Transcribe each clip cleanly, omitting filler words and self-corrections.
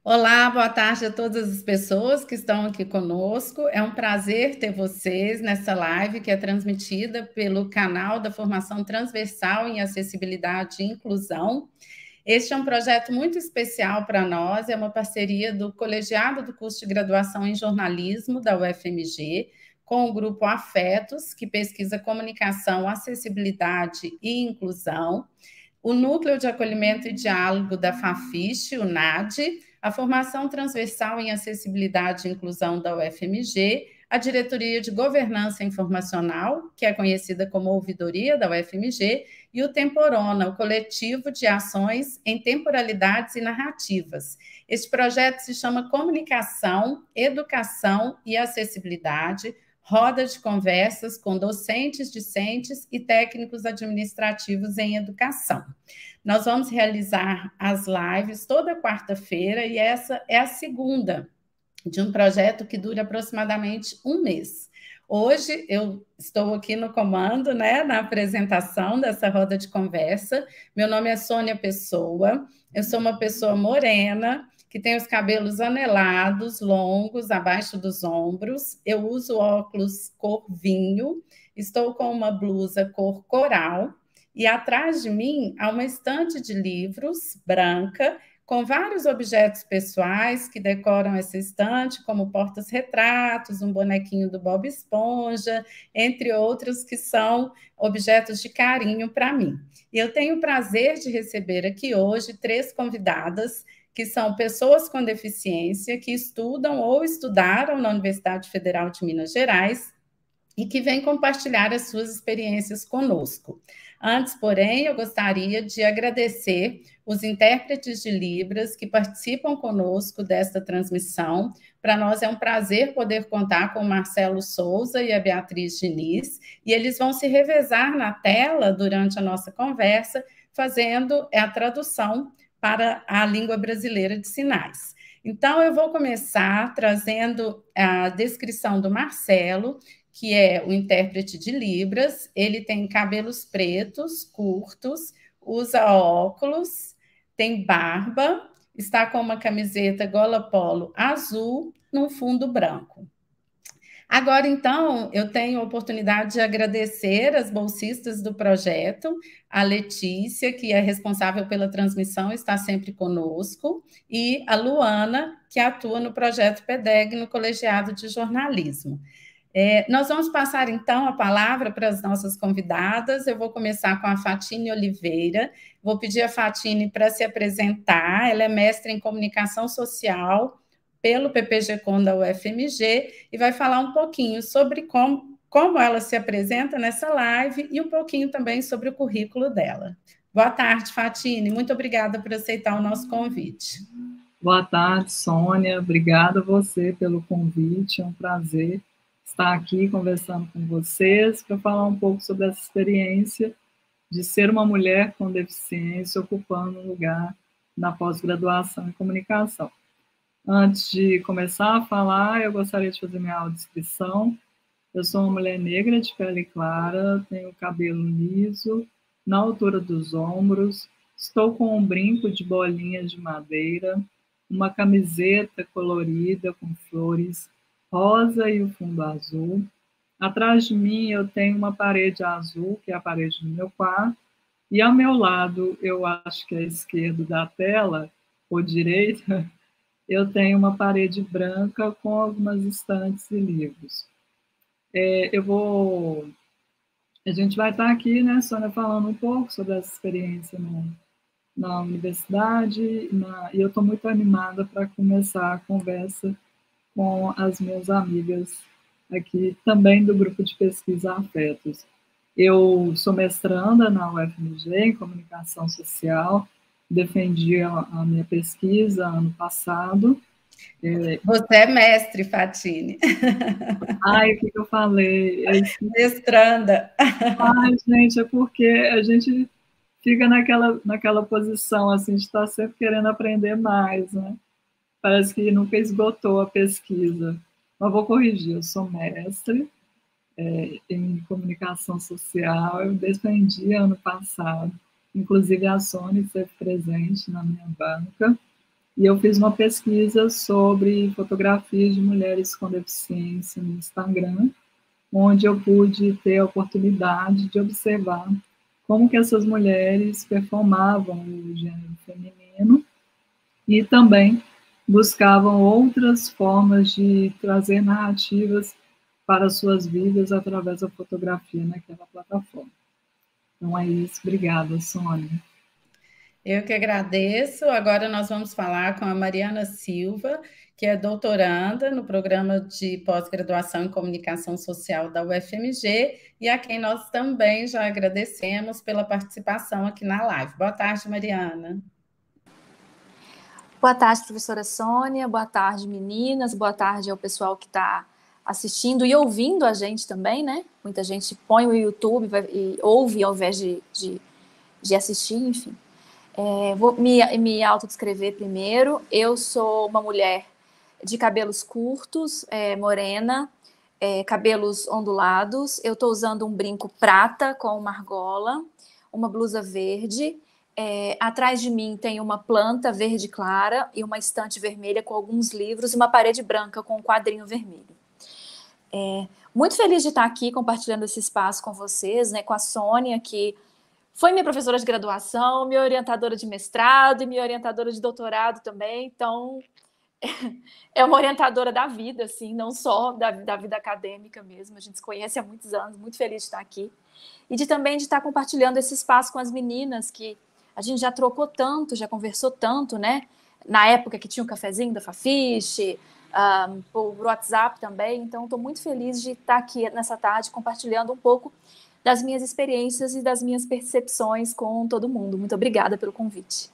Olá, boa tarde a todas as pessoas que estão aqui conosco. É um prazer ter vocês nessa live que é transmitida pelo canal da Formação Transversal em Acessibilidade e Inclusão. Este é um projeto muito especial para nós, é uma parceria do Colegiado do Curso de Graduação em Jornalismo da UFMG, com o grupo Afetos, que pesquisa comunicação, acessibilidade e inclusão, o Núcleo de Acolhimento e Diálogo da FAFISH, o NAD, a Formação Transversal em Acessibilidade e Inclusão da UFMG, a Diretoria de Governança Informacional, que é conhecida como Ouvidoria da UFMG, e o Temporona, o Coletivo de Ações em Temporalidades e Narrativas. Este projeto se chama Comunicação, Educação e Acessibilidade, roda de conversas com docentes, discentes e técnicos administrativos em educação. Nós vamos realizar as lives toda quarta-feira e essa é a segunda de um projeto que dura aproximadamente um mês. Hoje eu estou aqui no comando, né, na apresentação dessa roda de conversa. Meu nome é Sônia Pessoa, eu sou uma pessoa morena, que tem os cabelos anelados, longos, abaixo dos ombros. Eu uso óculos cor vinho, estou com uma blusa cor coral, e atrás de mim há uma estante de livros branca, com vários objetos pessoais que decoram essa estante, como portas-retratos, um bonequinho do Bob Esponja, entre outros que são objetos de carinho para mim. E eu tenho o prazer de receber aqui hoje três convidadas que são pessoas com deficiência que estudam ou estudaram na Universidade Federal de Minas Gerais e que vêm compartilhar as suas experiências conosco. Antes, porém, eu gostaria de agradecer os intérpretes de Libras que participam conosco desta transmissão. Para nós é um prazer poder contar com o Marcelo Souza e a Beatriz Diniz, e eles vão se revezar na tela durante a nossa conversa, fazendo a tradução para a língua brasileira de sinais. Então, eu vou começar trazendo a descrição do Marcelo, que é o intérprete de Libras. Ele tem cabelos pretos, curtos, usa óculos, tem barba, está com uma camiseta gola polo azul num fundo branco. Agora, então, eu tenho a oportunidade de agradecer as bolsistas do projeto, a Letícia, que é responsável pela transmissão, está sempre conosco, e a Luana, que atua no projeto PEDEG, no Colegiado de Jornalismo. Nós vamos passar, então, a palavra para as nossas convidadas. Eu vou começar com a Fatine Oliveira. Vou pedir a Fatine para se apresentar. Ela é mestre em comunicação social pelo PPG-Com da UFMG e vai falar um pouquinho sobre como ela se apresenta nessa live e um pouquinho também sobre o currículo dela. Boa tarde, Fatine. Muito obrigada por aceitar o nosso convite. Boa tarde, Sônia. Obrigada a você pelo convite. É um prazer estar aqui conversando com vocês para falar um pouco sobre essa experiência de ser uma mulher com deficiência ocupando um lugar na pós-graduação em comunicação. Antes de começar a falar, eu gostaria de fazer minha audiodescrição. Eu sou uma mulher negra de pele clara, tenho cabelo liso, na altura dos ombros, estou com um brinco de bolinhas de madeira, uma camiseta colorida com flores rosa e o fundo azul. Atrás de mim eu tenho uma parede azul, que é a parede do meu quarto, e ao meu lado, eu acho que é a esquerda da tela, ou direita, eu tenho uma parede branca com algumas estantes e livros. A gente vai estar aqui, né, Sônia, falando um pouco sobre essa experiência na universidade, e eu estou muito animada para começar a conversa com as minhas amigas aqui, também do grupo de pesquisa Afetos. Eu sou mestranda na UFMG em comunicação social, defendi a minha pesquisa ano passado. Você é mestre, Fatine. Ai, o que eu falei? Mestranda. Ai, gente, é porque a gente fica naquela posição assim, de estar sempre querendo aprender mais, né? Parece que nunca esgotou a pesquisa. Mas vou corrigir, eu sou mestre em comunicação social, eu defendi ano passado, inclusive a Sônia esteve presente na minha banca, e eu fiz uma pesquisa sobre fotografias de mulheres com deficiência no Instagram, onde eu pude ter a oportunidade de observar como que essas mulheres performavam o gênero feminino e também buscavam outras formas de trazer narrativas para suas vidas através da fotografia naquela plataforma. Então é isso. Obrigada, Sônia. Eu que agradeço. Agora nós vamos falar com a Mariana Silva, que é doutoranda no programa de pós-graduação em comunicação social da UFMG, e a quem nós também já agradecemos pela participação aqui na live. Boa tarde, Mariana. Boa tarde, professora Sônia. Boa tarde, meninas. Boa tarde ao pessoal que está assistindo e ouvindo a gente também, né? Muita gente põe o YouTube e ouve ao invés de assistir, enfim. Vou me autodescrever primeiro. Eu sou uma mulher de cabelos curtos, morena, cabelos ondulados. Eu estou usando um brinco prata com uma argola, uma blusa verde. Atrás de mim tem uma planta verde clara e uma estante vermelha com alguns livros e uma parede branca com um quadrinho vermelho. Muito feliz de estar aqui compartilhando esse espaço com vocês, né, com a Sônia, que foi minha professora de graduação, minha orientadora de mestrado e minha orientadora de doutorado também. Então, é uma orientadora da vida, assim, não só da vida acadêmica mesmo. A gente se conhece há muitos anos, muito feliz de estar aqui. E também de estar compartilhando esse espaço com as meninas, que a gente já trocou tanto, já conversou tanto, né? Na época que tinha o cafezinho da Fafiche, por WhatsApp também. Então, estou muito feliz de estar aqui nessa tarde compartilhando um pouco das minhas experiências e das minhas percepções com todo mundo. Muito obrigada pelo convite.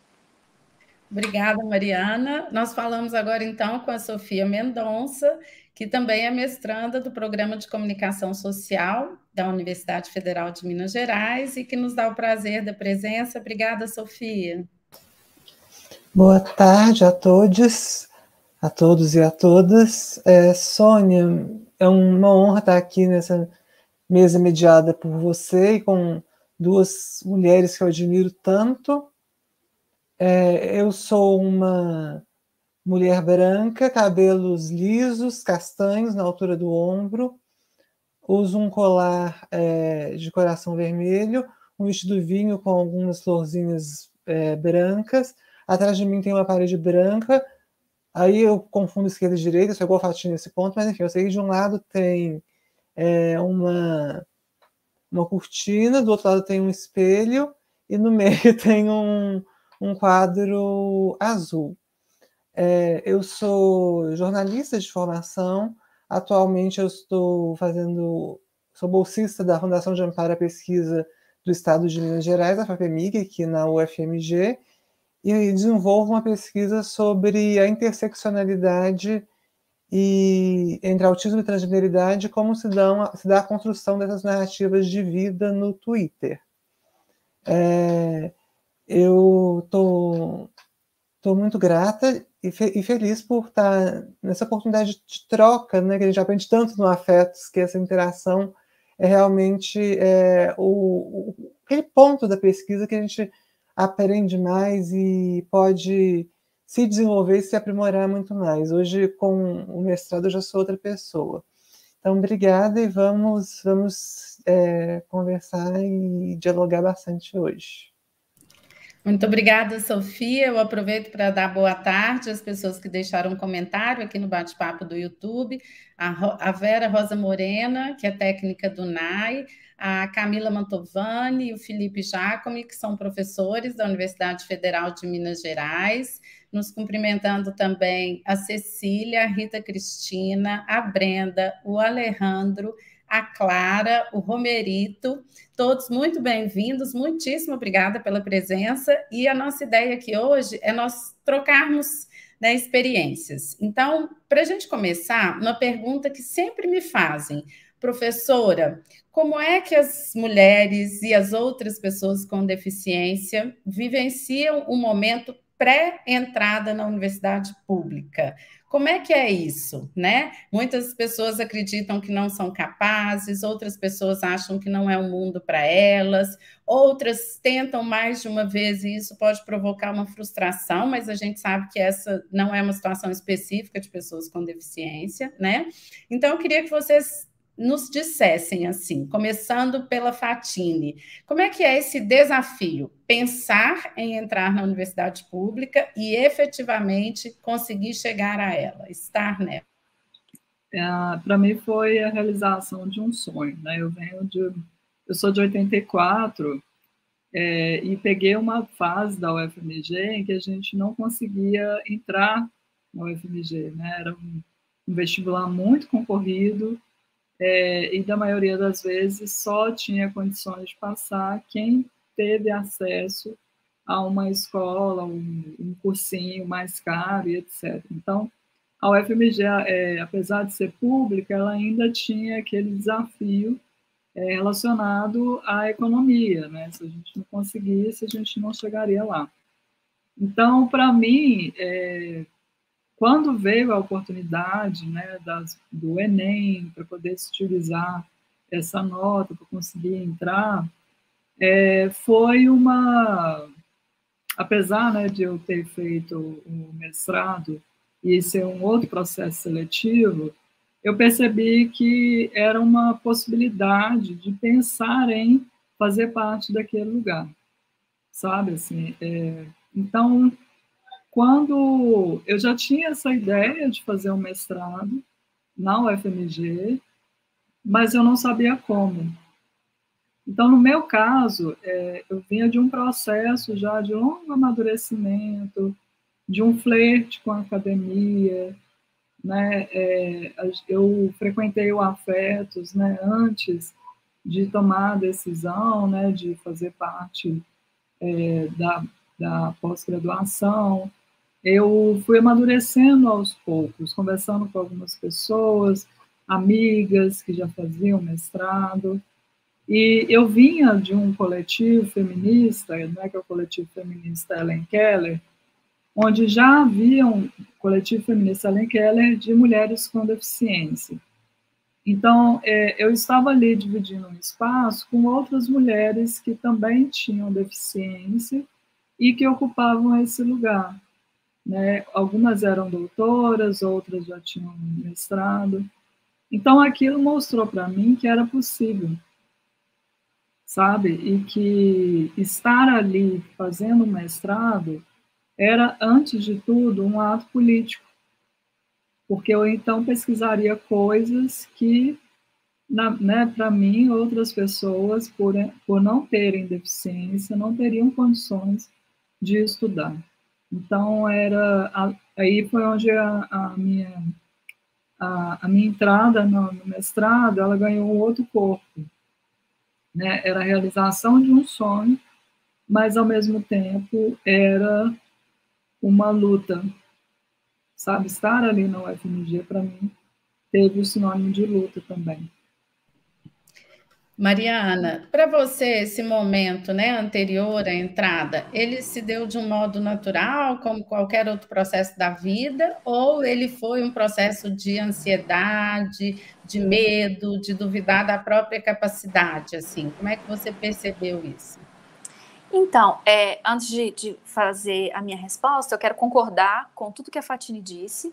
Obrigada, Mariana. Nós falamos agora, então, com a Sofia Mendonça, que também é mestranda do Programa de Comunicação Social da Universidade Federal de Minas Gerais e que nos dá o prazer da presença. Obrigada, Sofia. Boa tarde a todos e a todas. Sônia, é uma honra estar aqui nessa mesa mediada por você e com duas mulheres que eu admiro tanto. Eu sou uma mulher branca, cabelos lisos, castanhos na altura do ombro, uso um colar de coração vermelho, um vestido vinho com algumas florzinhas brancas. Atrás de mim tem uma parede branca. Aí eu confundo esquerda e direita, sou igual a Fatinha nesse ponto, mas enfim, eu sei que de um lado tem uma cortina, do outro lado tem um espelho e no meio tem um quadro azul. Eu sou jornalista de formação, atualmente eu sou bolsista da Fundação de Amparo à Pesquisa do Estado de Minas Gerais, a FAPEMIG, aqui na UFMG, e desenvolvo uma pesquisa sobre a interseccionalidade entre autismo e transgeneridade, como se dá a construção dessas narrativas de vida no Twitter. Eu estou muito grata e feliz por estar nessa oportunidade de troca, né, que a gente aprende tanto no Afetos, que essa interação é realmente aquele ponto da pesquisa que a gente aprende mais e pode se desenvolver e se aprimorar muito mais. Hoje, com o mestrado, eu já sou outra pessoa. Então, obrigada e vamos conversar e dialogar bastante hoje. Muito obrigada, Sofia. Eu aproveito para dar boa tarde às pessoas que deixaram um comentário aqui no bate-papo do YouTube. A Vera Rosa Morena, que é técnica do NAI, a Camila Mantovani e o Felipe Giacomi, que são professores da Universidade Federal de Minas Gerais. Nos cumprimentando também a Cecília, a Rita Cristina, a Brenda, o Alejandro, a Clara, o Romerito, todos muito bem-vindos, muitíssimo obrigada pela presença, e a nossa ideia aqui hoje é nós trocarmos, né, experiências. Então, para a gente começar, uma pergunta que sempre me fazem: professora, como é que as mulheres e as outras pessoas com deficiência vivenciam o momento pré-entrada na universidade pública. Como é que é isso, né? Muitas pessoas acreditam que não são capazes, outras pessoas acham que não é um mundo para elas, outras tentam mais de uma vez e isso pode provocar uma frustração, mas a gente sabe que essa não é uma situação específica de pessoas com deficiência, né? Então, eu queria que vocês nos dissessem assim, começando pela Fatine, como é que é esse desafio? Pensar em entrar na universidade pública e efetivamente conseguir chegar a ela, estar nela. Para mim foi a realização de um sonho, né? Eu sou de 84 e peguei uma fase da UFMG em que a gente não conseguia entrar na UFMG, né? Era um vestibular muito concorrido, e da maioria das vezes só tinha condições de passar quem teve acesso a uma escola, um cursinho mais caro e etc. Então, a UFMG, apesar de ser pública, ela ainda tinha aquele desafio relacionado à economia, né? Se a gente não conseguisse, a gente não chegaria lá. Então, para mim, quando veio a oportunidade, né, do Enem, para poder se utilizar essa nota para conseguir entrar, foi apesar, né, de eu ter feito o mestrado e ser um outro processo seletivo, eu percebi que era uma possibilidade de pensar em fazer parte daquele lugar, sabe, assim, então, quando eu já tinha essa ideia de fazer um mestrado na UFMG, mas eu não sabia como. Então, no meu caso, eu vinha de um processo já de longo amadurecimento, de um flerte com a academia, né? Eu frequentei o Afetos, né, antes de tomar a decisão, né, de fazer parte da pós-graduação. Eu fui amadurecendo aos poucos, conversando com algumas pessoas, amigas que já faziam mestrado, e eu vinha de um coletivo feminista, né, que é o coletivo feminista Helen Keller, onde já havia um coletivo feminista Helen Keller de mulheres com deficiência. Então, eu estava ali dividindo um espaço com outras mulheres que também tinham deficiência e que ocupavam esse lugar, né? Algumas eram doutoras, outras já tinham mestrado. Então, aquilo mostrou para mim que era possível, sabe? E que estar ali fazendo mestrado era, antes de tudo, um ato político, porque eu então pesquisaria coisas que, né, para mim, outras pessoas, por não terem deficiência, não teriam condições de estudar. Então, aí foi onde a minha entrada no mestrado, ela ganhou um outro corpo, né? Era a realização de um sonho, mas, ao mesmo tempo, era uma luta, sabe? Estar ali na UFMG, para mim, teve o sinônimo de luta também. Mariana, para você, esse momento, né, anterior à entrada, ele se deu de um modo natural, como qualquer outro processo da vida, ou ele foi um processo de ansiedade, de medo, de duvidar da própria capacidade, assim? Como é que você percebeu isso? Então, antes de fazer a minha resposta, eu quero concordar com tudo que a Fatine disse.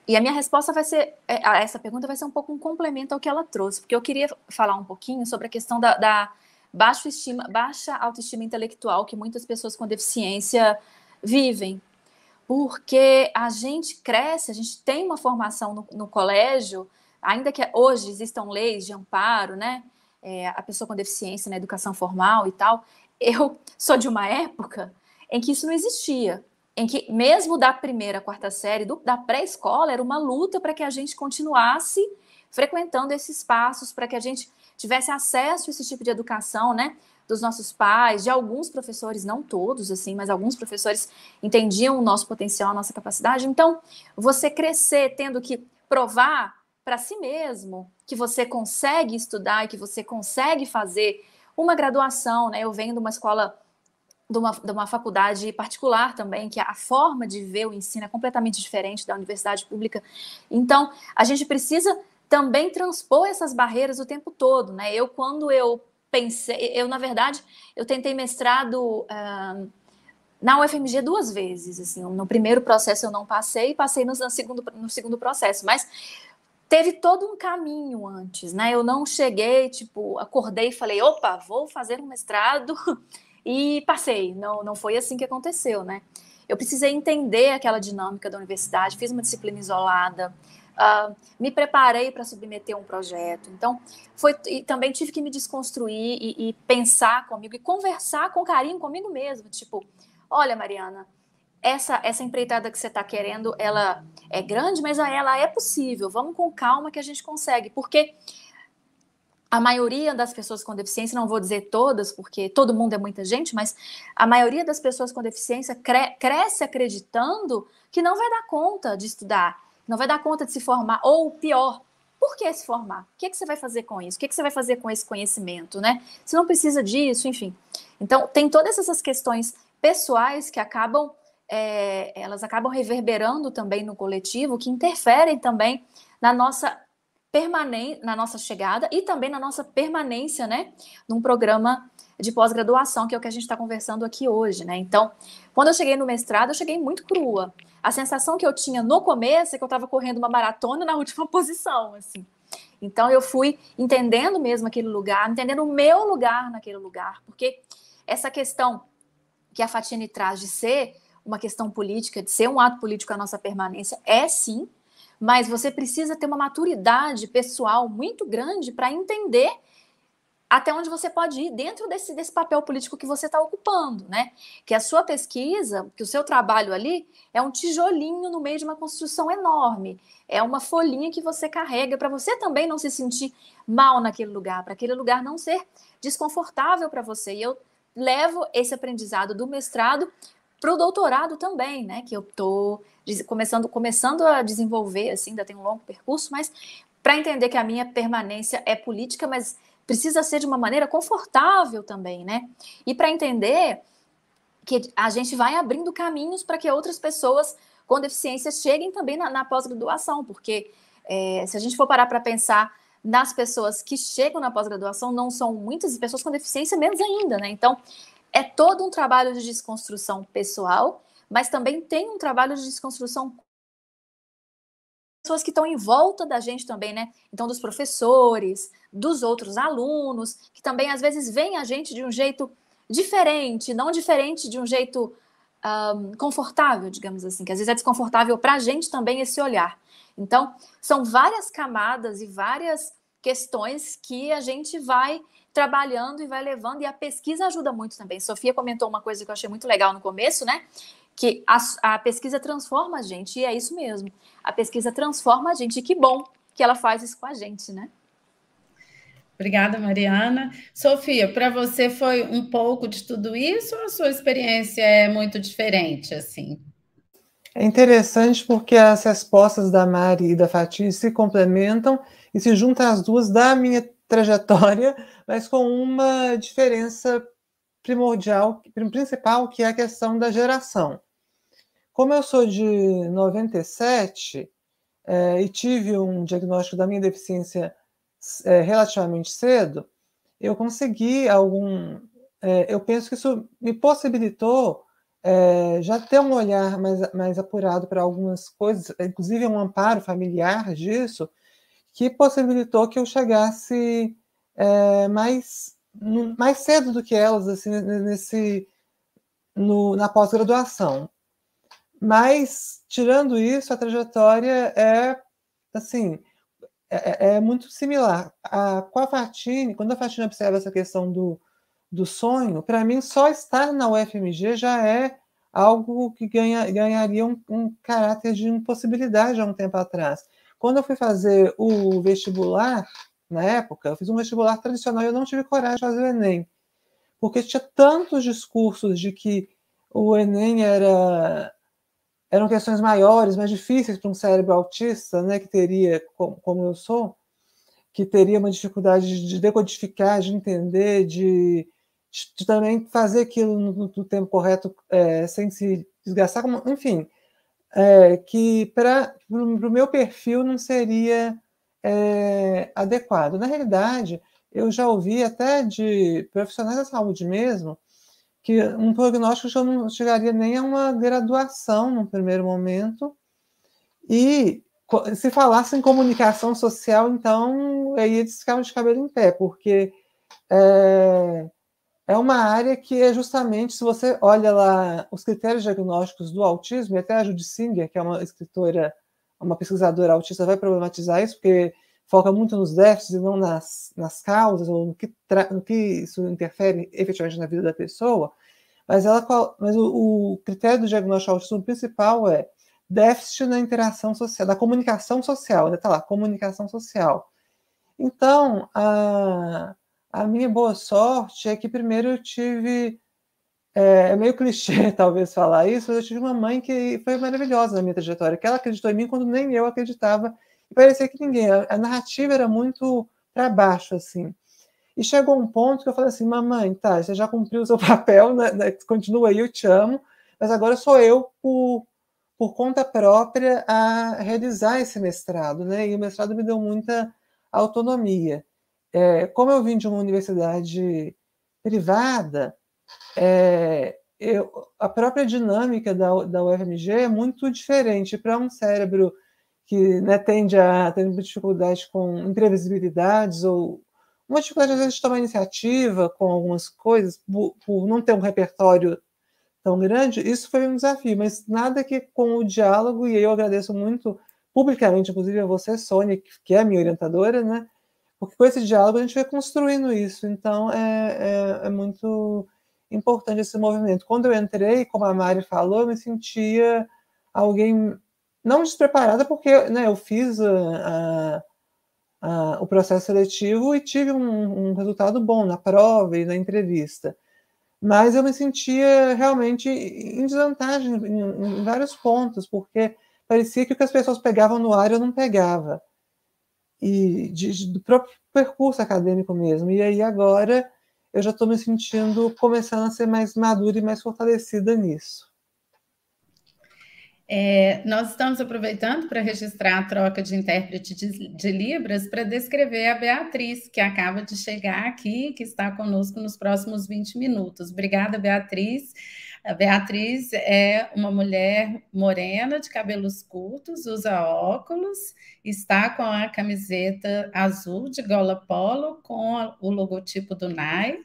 E a minha resposta vai ser, a essa pergunta vai ser um pouco um complemento ao que ela trouxe, porque eu queria falar um pouquinho sobre a questão da baixa autoestima intelectual que muitas pessoas com deficiência vivem. Porque a gente cresce, a gente tem uma formação no colégio, ainda que hoje existam leis de amparo, né? A pessoa com deficiência na educação formal e tal. Eu sou de uma época em que isso não existia, em que mesmo da primeira à quarta série, da pré-escola, era uma luta para que a gente continuasse frequentando esses espaços, para que a gente tivesse acesso a esse tipo de educação, né? Dos nossos pais, de alguns professores, não todos, assim, mas alguns professores entendiam o nosso potencial, a nossa capacidade. Então, você crescer tendo que provar para si mesmo que você consegue estudar e que você consegue fazer uma graduação, né? Eu venho de uma escola de uma faculdade particular também, que a forma de ver o ensino é completamente diferente da universidade pública. Então, a gente precisa também transpor essas barreiras o tempo todo, né? Quando eu pensei, na verdade, eu tentei mestrado na UFMG 2 vezes, assim, no primeiro processo eu não passei no segundo processo, mas teve todo um caminho antes, né? Eu não cheguei, tipo, acordei e falei, opa, vou fazer um mestrado e passei. Não foi assim que aconteceu, né? Eu precisei entender aquela dinâmica da universidade, fiz uma disciplina isolada, me preparei para submeter um projeto. Então, e também tive que me desconstruir e pensar comigo e conversar com carinho comigo mesmo. Tipo, olha, Mariana, essa empreitada que você está querendo, ela é grande, mas ela é possível. Vamos com calma que a gente consegue. Porque a maioria das pessoas com deficiência, não vou dizer todas, porque todo mundo é muita gente, mas a maioria das pessoas com deficiência cresce acreditando que não vai dar conta de estudar, não vai dar conta de se formar, ou pior, por que se formar? O que você vai fazer com isso? O que você vai fazer com esse conhecimento, né? Você não precisa disso, enfim. Então, tem todas essas questões pessoais que elas acabam reverberando também no coletivo, que interferem também na nossa chegada e também na nossa permanência, né, num programa de pós-graduação, que é o que a gente está conversando aqui hoje, né? Então, quando eu cheguei no mestrado, eu cheguei muito crua. A sensação que eu tinha no começo é que eu estava correndo uma maratona na última posição, assim. Então, eu fui entendendo mesmo aquele lugar, entendendo o meu lugar naquele lugar, porque essa questão que a Fatine traz de ser uma questão política, de ser um ato político a nossa permanência, é sim, mas você precisa ter uma maturidade pessoal muito grande para entender até onde você pode ir dentro desse papel político que você está ocupando, né? Que a sua pesquisa, que o seu trabalho ali é um tijolinho no meio de uma construção enorme, é uma folhinha que você carrega para você também não se sentir mal naquele lugar, para aquele lugar não ser desconfortável para você. E eu levo esse aprendizado do mestrado para o doutorado também, né? Que eu estou começando a desenvolver, assim, ainda tem um longo percurso, mas para entender que a minha permanência é política, mas precisa ser de uma maneira confortável também, né? E para entender que a gente vai abrindo caminhos para que outras pessoas com deficiência cheguem também na pós-graduação, porque se a gente for parar para pensar nas pessoas que chegam na pós-graduação, não são muitas, pessoas com deficiência menos ainda, né? Então, é todo um trabalho de desconstrução pessoal, mas também tem um trabalho de desconstrução pessoas que estão em volta da gente também, né? Então, dos professores, dos outros alunos, que também às vezes veem a gente de um jeito diferente, não diferente de um jeito confortável, digamos assim, que às vezes é desconfortável para a gente também esse olhar. Então, são várias camadas e várias questões que a gente vai trabalhando e vai levando, e a pesquisa ajuda muito também. Sofia comentou uma coisa que eu achei muito legal no começo, né? Que a pesquisa transforma a gente, e é isso mesmo. A pesquisa transforma a gente, e que bom que ela faz isso com a gente, né? Obrigada, Mariana. Sofia, para você foi um pouco de tudo isso ou a sua experiência é muito diferente, assim? É interessante porque as respostas da Mari e da Fatine se complementam e se juntam as duas da minha trajetória, mas com uma diferença principal, que é a questão da geração. Como eu sou de 97 e tive um diagnóstico da minha deficiência relativamente cedo, eu consegui eu penso que isso me possibilitou já ter um olhar mais apurado para algumas coisas, inclusive um amparo familiar disso, que possibilitou que eu chegasse mais cedo do que elas, assim, na pós-graduação. Mas, tirando isso, a trajetória assim, é muito similar. Com a Fatine, quando a Fatine observa essa questão do sonho, para mim, só estar na UFMG já é algo que ganharia um caráter de impossibilidade há um tempo atrás. Quando eu fui fazer o vestibular, na época, eu fiz um vestibular tradicional e eu não tive coragem de fazer o Enem, porque tinha tantos discursos de que o Enem eram questões maiores, mais difíceis para um cérebro autista, né, que teria, como eu sou, que teria uma dificuldade de decodificar, de entender, de de também fazer aquilo no tempo correto, sem se desgastar, enfim, que para o meu perfil não seria adequado. Na realidade, eu já ouvi até de profissionais da saúde mesmo, que um prognóstico já não chegaria nem a uma graduação no primeiro momento, e se falasse em comunicação social, então aí eles ficavam de cabelo em pé, porque é uma área que é justamente, se você olha lá os critérios diagnósticos do autismo, e até a Judy Singer, que é uma escritora, uma pesquisadora autista, vai problematizar isso, porque foca muito nos déficits e não nas causas, ou no que isso interfere efetivamente na vida da pessoa, mas o critério do diagnóstico do autismo principal é déficit na interação social, da comunicação social, está lá, comunicação social. Então, a minha boa sorte é que primeiro eu tive, é meio clichê talvez falar isso, mas eu tive uma mãe que foi maravilhosa na minha trajetória, que ela acreditou em mim quando nem eu acreditava, e parecia que ninguém, a narrativa era muito para baixo, assim. E chegou um ponto que eu falei assim, mamãe, tá, você já cumpriu o seu papel, né, continua aí, eu te amo, mas agora sou eu, por conta própria, a realizar esse mestrado, né? E o mestrado me deu muita autonomia. Como eu vim de uma universidade privada, a própria dinâmica da UFMG é muito diferente para um cérebro que, né, tende a ter dificuldade com imprevisibilidades ou uma dificuldade, às vezes, de tomar iniciativa com algumas coisas, por não ter um repertório tão grande. Isso foi um desafio, mas nada que com o diálogo, e eu agradeço muito publicamente, inclusive a você, Sônia, que é a minha orientadora, né? Porque com esse diálogo a gente vai construindo isso. Então, é muito importante esse movimento. Quando eu entrei, como a Mari falou, eu me sentia alguém não despreparada, porque, né, eu fiz o processo seletivo e tive um resultado bom na prova e na entrevista. Mas eu me sentia realmente em desvantagem em vários pontos, porque parecia que o que as pessoas pegavam no ar eu não pegava. E do próprio percurso acadêmico mesmo. E aí agora eu já estou me sentindo, começando a ser mais madura e mais fortalecida nisso. Nós estamos aproveitando para registrar a troca de intérprete de Libras para descrever a Beatriz, que acaba de chegar aqui, que está conosco nos próximos 20 minutos. Obrigada, Beatriz. A Beatriz é uma mulher morena, de cabelos curtos, usa óculos, está com a camiseta azul de gola polo, com o logotipo do NAI,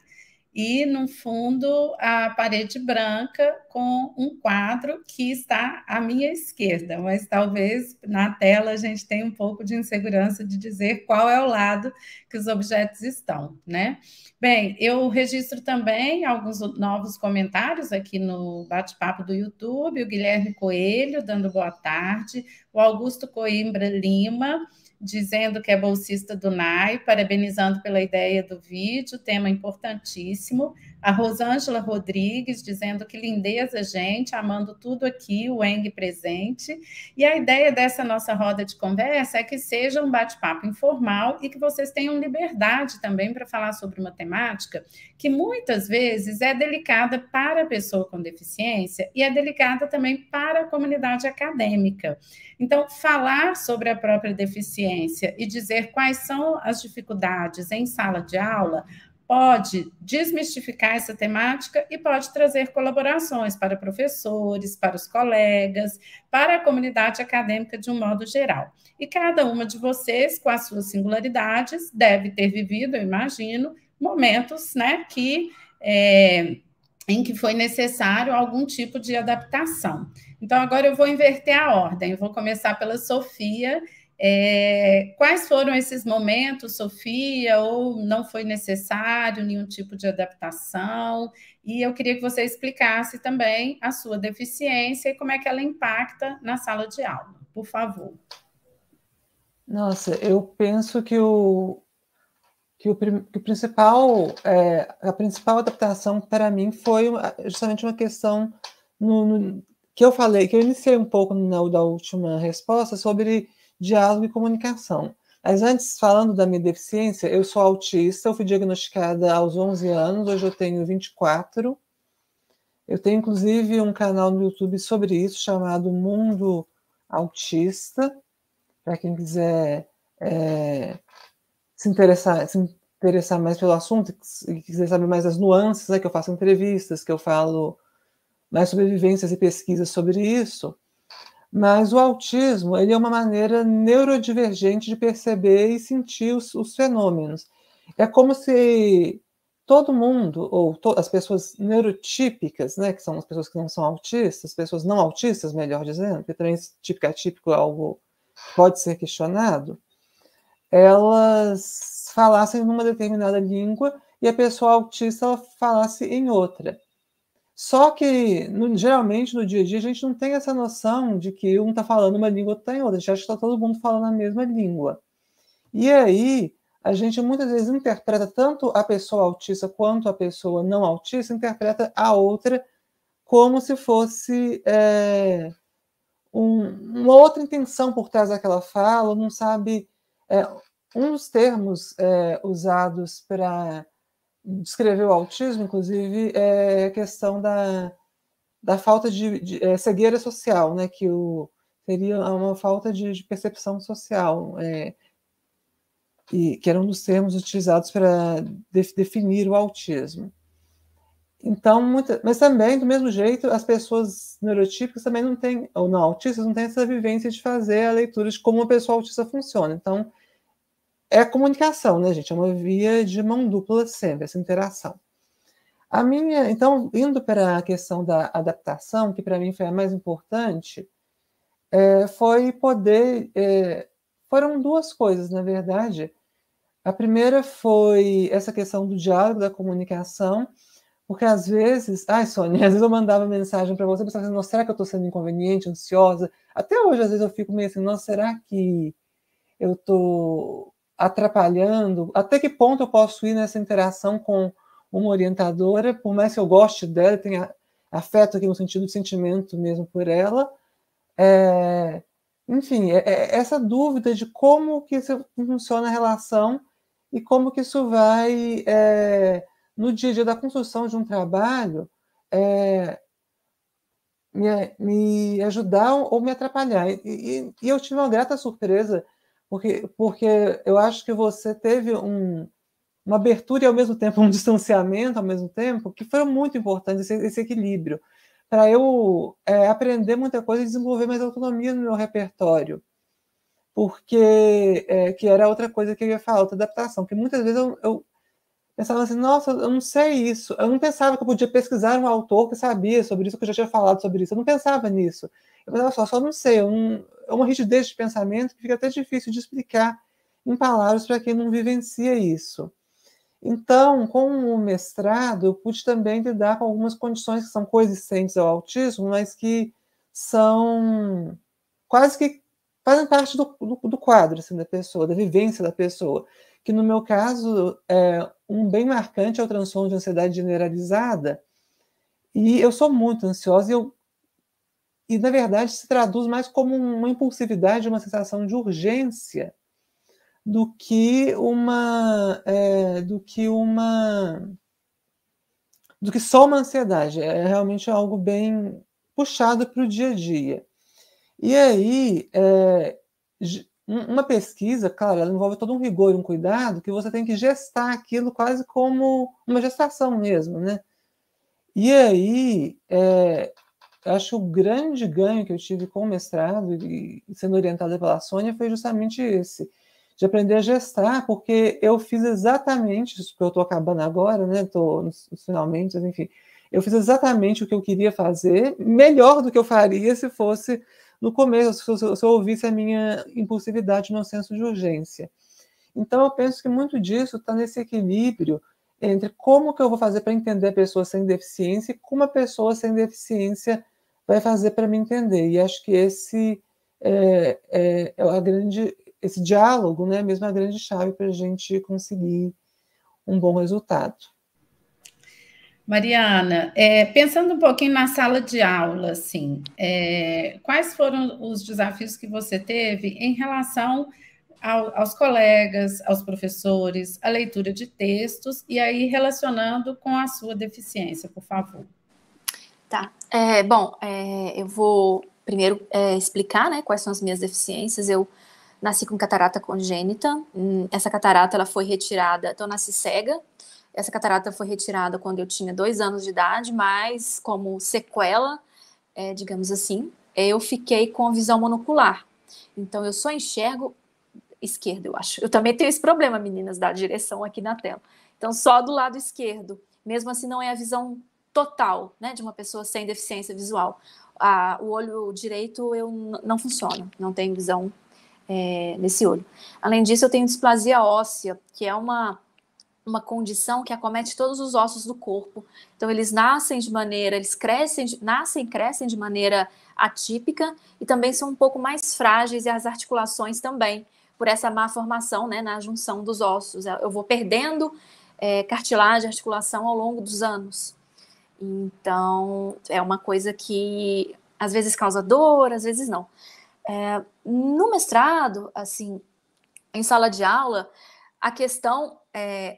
e no fundo a parede branca com um quadro que está à minha esquerda, mas talvez na tela a gente tenha um pouco de insegurança de dizer qual é o lado que os objetos estão, né? Bem, eu registro também alguns novos comentários aqui no bate-papo do YouTube, o Guilherme Coelho dando boa tarde, o Augusto Coimbra Lima dizendo que é bolsista do NAI, parabenizando pela ideia do vídeo, tema importantíssimo. A Rosângela Rodrigues dizendo que lindeza, gente, amando tudo aqui, o Eng presente. E a ideia dessa nossa roda de conversa é que seja um bate-papo informal e que vocês tenham liberdade também para falar sobre uma temática que muitas vezes é delicada para a pessoa com deficiência e é delicada também para a comunidade acadêmica. Então, falar sobre a própria deficiência e dizer quais são as dificuldades em sala de aula pode desmistificar essa temática e pode trazer colaborações para professores, para os colegas, para a comunidade acadêmica de um modo geral. E cada uma de vocês, com as suas singularidades, deve ter vivido, eu imagino, momentos, né, em que foi necessário algum tipo de adaptação. Então, agora eu vou inverter a ordem, eu vou começar pela Sofia. Quais foram esses momentos, Sofia, ou não foi necessário nenhum tipo de adaptação? E eu queria que você explicasse também a sua deficiência e como é que ela impacta na sala de aula, por favor. Nossa, eu penso que a principal adaptação para mim foi justamente uma questão que eu iniciei um pouco da última resposta sobre diálogo e comunicação. Mas antes, falando da minha deficiência, eu sou autista, eu fui diagnosticada aos 11 anos, hoje eu tenho 24. Eu tenho, inclusive, um canal no YouTube sobre isso, chamado Mundo Autista, para quem quiser se interessar mais pelo assunto e quiser saber mais das nuances, né, que eu faço entrevistas, que eu falo mais sobre vivências e pesquisas sobre isso. Mas o autismo, ele é uma maneira neurodivergente de perceber e sentir os fenômenos. É como se todo mundo, ou as pessoas neurotípicas, né, que são as pessoas que não são autistas, pessoas não autistas, melhor dizendo, porque também típico atípico é algo que pode ser questionado, elas falassem numa determinada língua e a pessoa autista ela falasse em outra. Só que, geralmente, no dia a dia, a gente não tem essa noção de que um está falando uma língua e outro está em outra. A gente acha que está todo mundo falando a mesma língua. E aí, a gente muitas vezes interpreta tanto a pessoa autista quanto a pessoa não autista, interpreta a outra como se fosse uma outra intenção por trás daquela fala, não sabe... um dos termos usados para descrever o autismo, inclusive, é a questão da falta de cegueira social, né, que seria uma falta de percepção social, e que era um dos termos utilizados para definir o autismo. Então, mas também, do mesmo jeito, as pessoas neurotípicas também não têm, ou não autistas, não têm essa vivência de fazer a leitura de como uma pessoa autista funciona. Então, é a comunicação, né, gente? É uma via de mão dupla sempre, essa interação. Então, indo para a questão da adaptação, que para mim foi a mais importante, foi poder... foram duas coisas, na verdade. A primeira foi essa questão do diálogo, da comunicação, porque às vezes... Ai, Sônia, às vezes eu mandava mensagem para você, pensava assim, nossa, será que eu estou sendo inconveniente, ansiosa? Até hoje, às vezes, eu fico meio assim, nossa, será que eu estou atrapalhando? Até que ponto eu posso ir nessa interação com uma orientadora, por mais que eu goste dela, tenha afeto aqui no sentido de sentimento mesmo por ela, enfim, essa dúvida de como que isso funciona a relação e como que isso vai, no dia a dia da construção de um trabalho, me ajudar ou me atrapalhar. E eu tive uma grata surpresa, porque eu acho que você teve uma abertura e, ao mesmo tempo, um distanciamento, ao mesmo tempo, que foram muito importantes, esse equilíbrio, para eu aprender muita coisa e desenvolver mais autonomia no meu repertório. Porque, que era outra coisa que eu ia falar, outra adaptação, que muitas vezes eu pensava assim, nossa, eu não sei isso, eu não pensava que eu podia pesquisar um autor que sabia sobre isso, que eu já tinha falado sobre isso, eu não pensava nisso. Eu pensava só não sei, é uma rigidez de pensamento que fica até difícil de explicar em palavras para quem não vivencia isso. Então, com o mestrado, eu pude também lidar com algumas condições que são coexistentes ao autismo, mas que são quase que fazem parte do quadro assim, da pessoa, da vivência da pessoa. Que, no meu caso, um bem marcante é o transtorno de ansiedade generalizada, e eu sou muito ansiosa, e, na verdade, se traduz mais como uma impulsividade, uma sensação de urgência, do que só uma ansiedade. É realmente algo bem puxado para o dia a dia. E aí, uma pesquisa, claro, ela envolve todo um rigor e um cuidado que você tem que gestar aquilo quase como uma gestação mesmo, né? E aí, acho que o grande ganho que eu tive com o mestrado e sendo orientada pela Sônia foi justamente esse, de aprender a gestar, porque eu fiz exatamente isso que eu estou acabando agora, né? Estou nos finalmente, enfim. Eu fiz exatamente o que eu queria fazer, melhor do que eu faria se fosse no começo, se eu ouvisse a minha impulsividade no senso de urgência. Então, eu penso que muito disso está nesse equilíbrio entre como que eu vou fazer para entender a pessoa sem deficiência e como a pessoa sem deficiência vai fazer para me entender. E acho que esse esse diálogo, né, mesmo a grande chave para a gente conseguir um bom resultado. Mariana, pensando um pouquinho na sala de aula, assim, quais foram os desafios que você teve em relação aos colegas, aos professores, a leitura de textos, e aí relacionando com a sua deficiência, por favor. Tá. Eu vou primeiro explicar, né, quais são as minhas deficiências. Eu nasci com catarata congênita. Essa catarata ela foi retirada, então eu nasci cega. Essa catarata foi retirada quando eu tinha 2 anos de idade, mas como sequela, digamos assim, eu fiquei com a visão monocular. Então eu só enxergo esquerdo, eu acho. Eu também tenho esse problema, meninas, da direção aqui na tela. Então só do lado esquerdo. Mesmo assim não é a visão total, né, de uma pessoa sem deficiência visual. O olho direito eu não funciona, não tenho visão nesse olho. Além disso, eu tenho displasia óssea, que é uma condição que acomete todos os ossos do corpo. Então, eles crescem de maneira atípica e também são um pouco mais frágeis, e as articulações também, por essa má formação, né, na junção dos ossos. Eu vou perdendo cartilagem, articulação ao longo dos anos. Então, é uma coisa que às vezes causa dor, às vezes não. No mestrado, assim, em sala de aula, a questão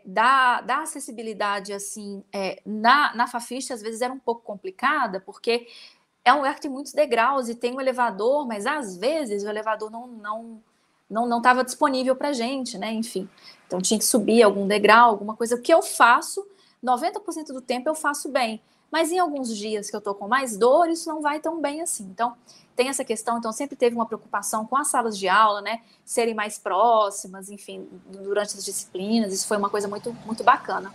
da acessibilidade, assim, na Fafiche, às vezes era um pouco complicada, porque é um lugar que tem muitos degraus e tem um elevador, mas às vezes o elevador não estava disponível para a gente, né? Enfim, então tinha que subir algum degrau, alguma coisa. O que eu faço, 90% do tempo eu faço bem, mas em alguns dias que eu estou com mais dor, isso não vai tão bem assim. Então, tem essa questão, então sempre teve uma preocupação com as salas de aula, né, serem mais próximas, enfim, durante as disciplinas, isso foi uma coisa muito, muito bacana.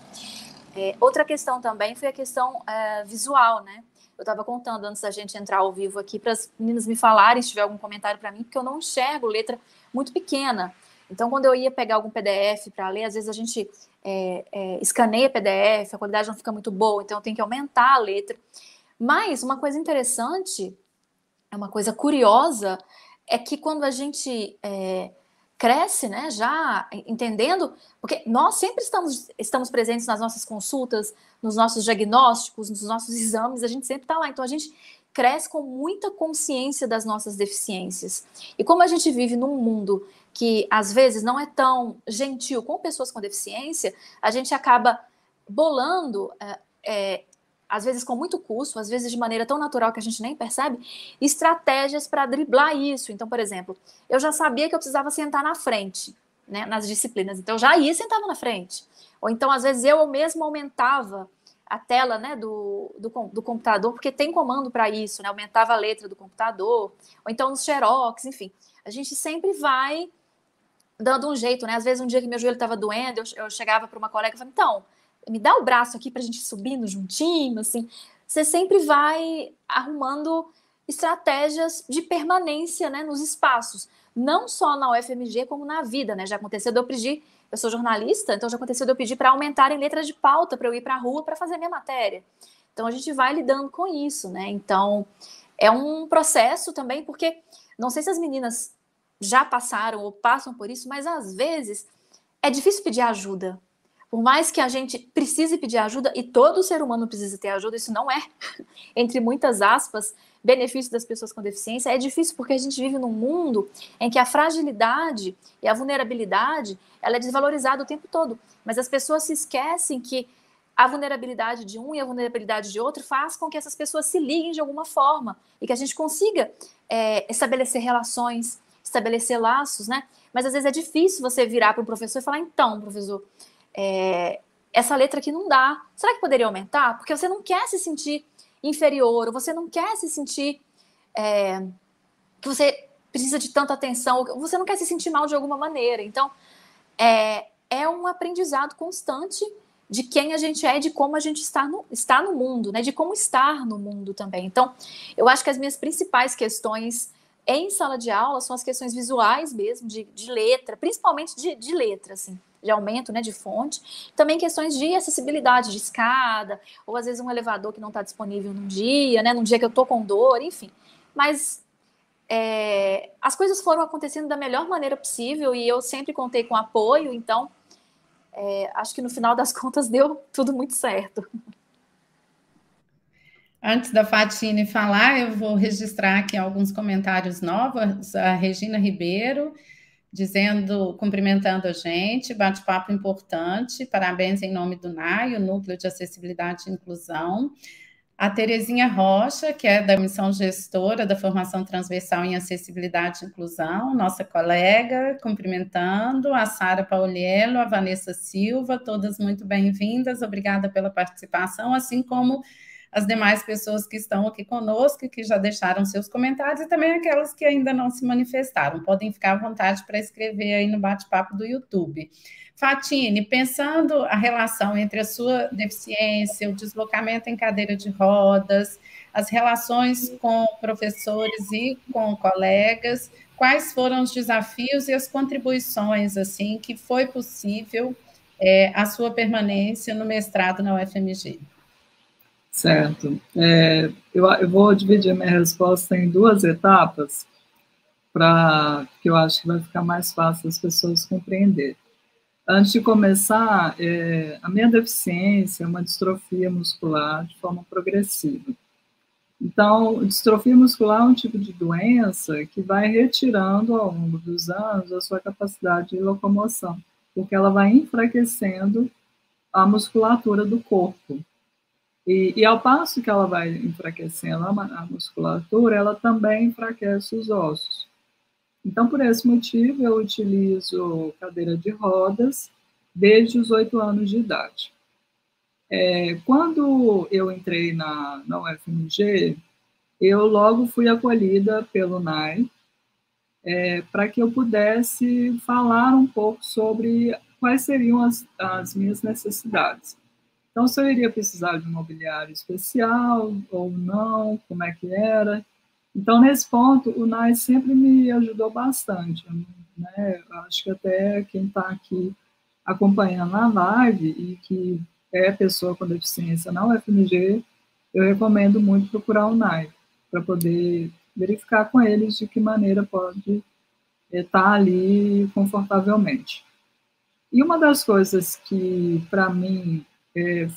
Outra questão também foi a questão visual, né, eu estava contando antes da gente entrar ao vivo aqui, para as meninas me falarem se tiver algum comentário para mim, porque eu não enxergo letra muito pequena. Então, quando eu ia pegar algum PDF para ler, às vezes a gente escaneia PDF, a qualidade não fica muito boa, então eu tenho que aumentar a letra. Mas uma coisa interessante, uma coisa curiosa, é que quando a gente cresce, né, já entendendo, porque nós sempre estamos presentes nas nossas consultas, nos nossos diagnósticos, nos nossos exames, a gente sempre está lá, então a gente cresce com muita consciência das nossas deficiências. E como a gente vive num mundo que às vezes não é tão gentil com pessoas com deficiência, a gente acaba bolando, às vezes com muito custo, às vezes de maneira tão natural que a gente nem percebe, estratégias para driblar isso. Então, por exemplo, eu já sabia que eu precisava sentar na frente, né, nas disciplinas, então eu já ia e sentava na frente. Ou então, às vezes, eu mesmo aumentava a tela, né, do computador, porque tem comando para isso, né, aumentava a letra do computador, ou então nos xerox, enfim. A gente sempre vai dando um jeito, né? Às vezes, um dia que meu joelho estava doendo, eu chegava para uma colega e falava, então, me dá o braço aqui para a gente ir subindo juntinho, assim. Você sempre vai arrumando estratégias de permanência, né, nos espaços. Não só na UFMG, como na vida, né? Já aconteceu de eu pedir, eu sou jornalista, então já aconteceu de eu pedir para aumentarem letras de pauta, para eu ir para a rua para fazer minha matéria. Então, a gente vai lidando com isso, né? Então, é um processo também, porque não sei se as meninas já passaram ou passam por isso, mas às vezes é difícil pedir ajuda. Por mais que a gente precise pedir ajuda, e todo ser humano precisa ter ajuda, isso não é, entre muitas aspas, benefício das pessoas com deficiência, é difícil porque a gente vive num mundo em que a fragilidade e a vulnerabilidade, ela é desvalorizada o tempo todo. Mas as pessoas se esquecem que a vulnerabilidade de um e a vulnerabilidade de outro faz com que essas pessoas se liguem de alguma forma e que a gente consiga estabelecer relações, estabelecer laços, né? Mas às vezes é difícil você virar para um professor e falar, então, professor, essa letra aqui não dá. Será que poderia aumentar? Porque você não quer se sentir inferior, ou você não quer se sentir que você precisa de tanta atenção, ou você não quer se sentir mal de alguma maneira. Então, é um aprendizado constante de quem a gente é e de como a gente está no mundo, né? De como estar no mundo também. Então, eu acho que as minhas principais questões em sala de aula são as questões visuais mesmo, de letra, principalmente de letra, assim, de aumento, né, de fonte. Também questões de acessibilidade, de escada, ou às vezes um elevador que não está disponível num dia, né, num dia que eu tô com dor, enfim. Mas as coisas foram acontecendo da melhor maneira possível e eu sempre contei com apoio, então acho que no final das contas deu tudo muito certo. Antes da Fatine falar, eu vou registrar aqui alguns comentários novos. A Regina Ribeiro cumprimentando a gente, bate-papo importante, parabéns em nome do NAI, o Núcleo de Acessibilidade e Inclusão. A Terezinha Rocha, que é da Missão Gestora da Formação Transversal em Acessibilidade e Inclusão, nossa colega, cumprimentando, a Sara Pauliello, a Vanessa Silva, todas muito bem-vindas, obrigada pela participação, assim como as demais pessoas que estão aqui conosco e que já deixaram seus comentários, e também aquelas que ainda não se manifestaram. Podem ficar à vontade para escrever aí no bate-papo do YouTube. Fatine, pensando a relação entre a sua deficiência, o deslocamento em cadeira de rodas, as relações com professores e com colegas, quais foram os desafios e as contribuições assim que foi possível a sua permanência no mestrado na UFMG? Certo. Eu vou dividir minha resposta em duas etapas, que eu acho que vai ficar mais fácil as pessoas compreenderem. Antes de começar, a minha deficiência é uma distrofia muscular de forma progressiva. Então, distrofia muscular é um tipo de doença que vai retirando ao longo dos anos a sua capacidade de locomoção, porque ela vai enfraquecendo a musculatura do corpo. E ao passo que ela vai enfraquecendo a musculatura, ela também enfraquece os ossos. Então, por esse motivo, eu utilizo cadeira de rodas desde os 8 anos de idade. Quando eu entrei na UFMG, eu logo fui acolhida pelo NAI para que eu pudesse falar um pouco sobre quais seriam as minhas necessidades. Então, se eu iria precisar de um mobiliário especial ou não, como é que era. Então, nesse ponto, o NAI sempre me ajudou bastante, né? Acho que até quem está aqui acompanhando a live e que é pessoa com deficiência na UFMG, eu recomendo muito procurar o NAI, para poder verificar com eles de que maneira pode estar ali confortavelmente. E uma das coisas que, para mim,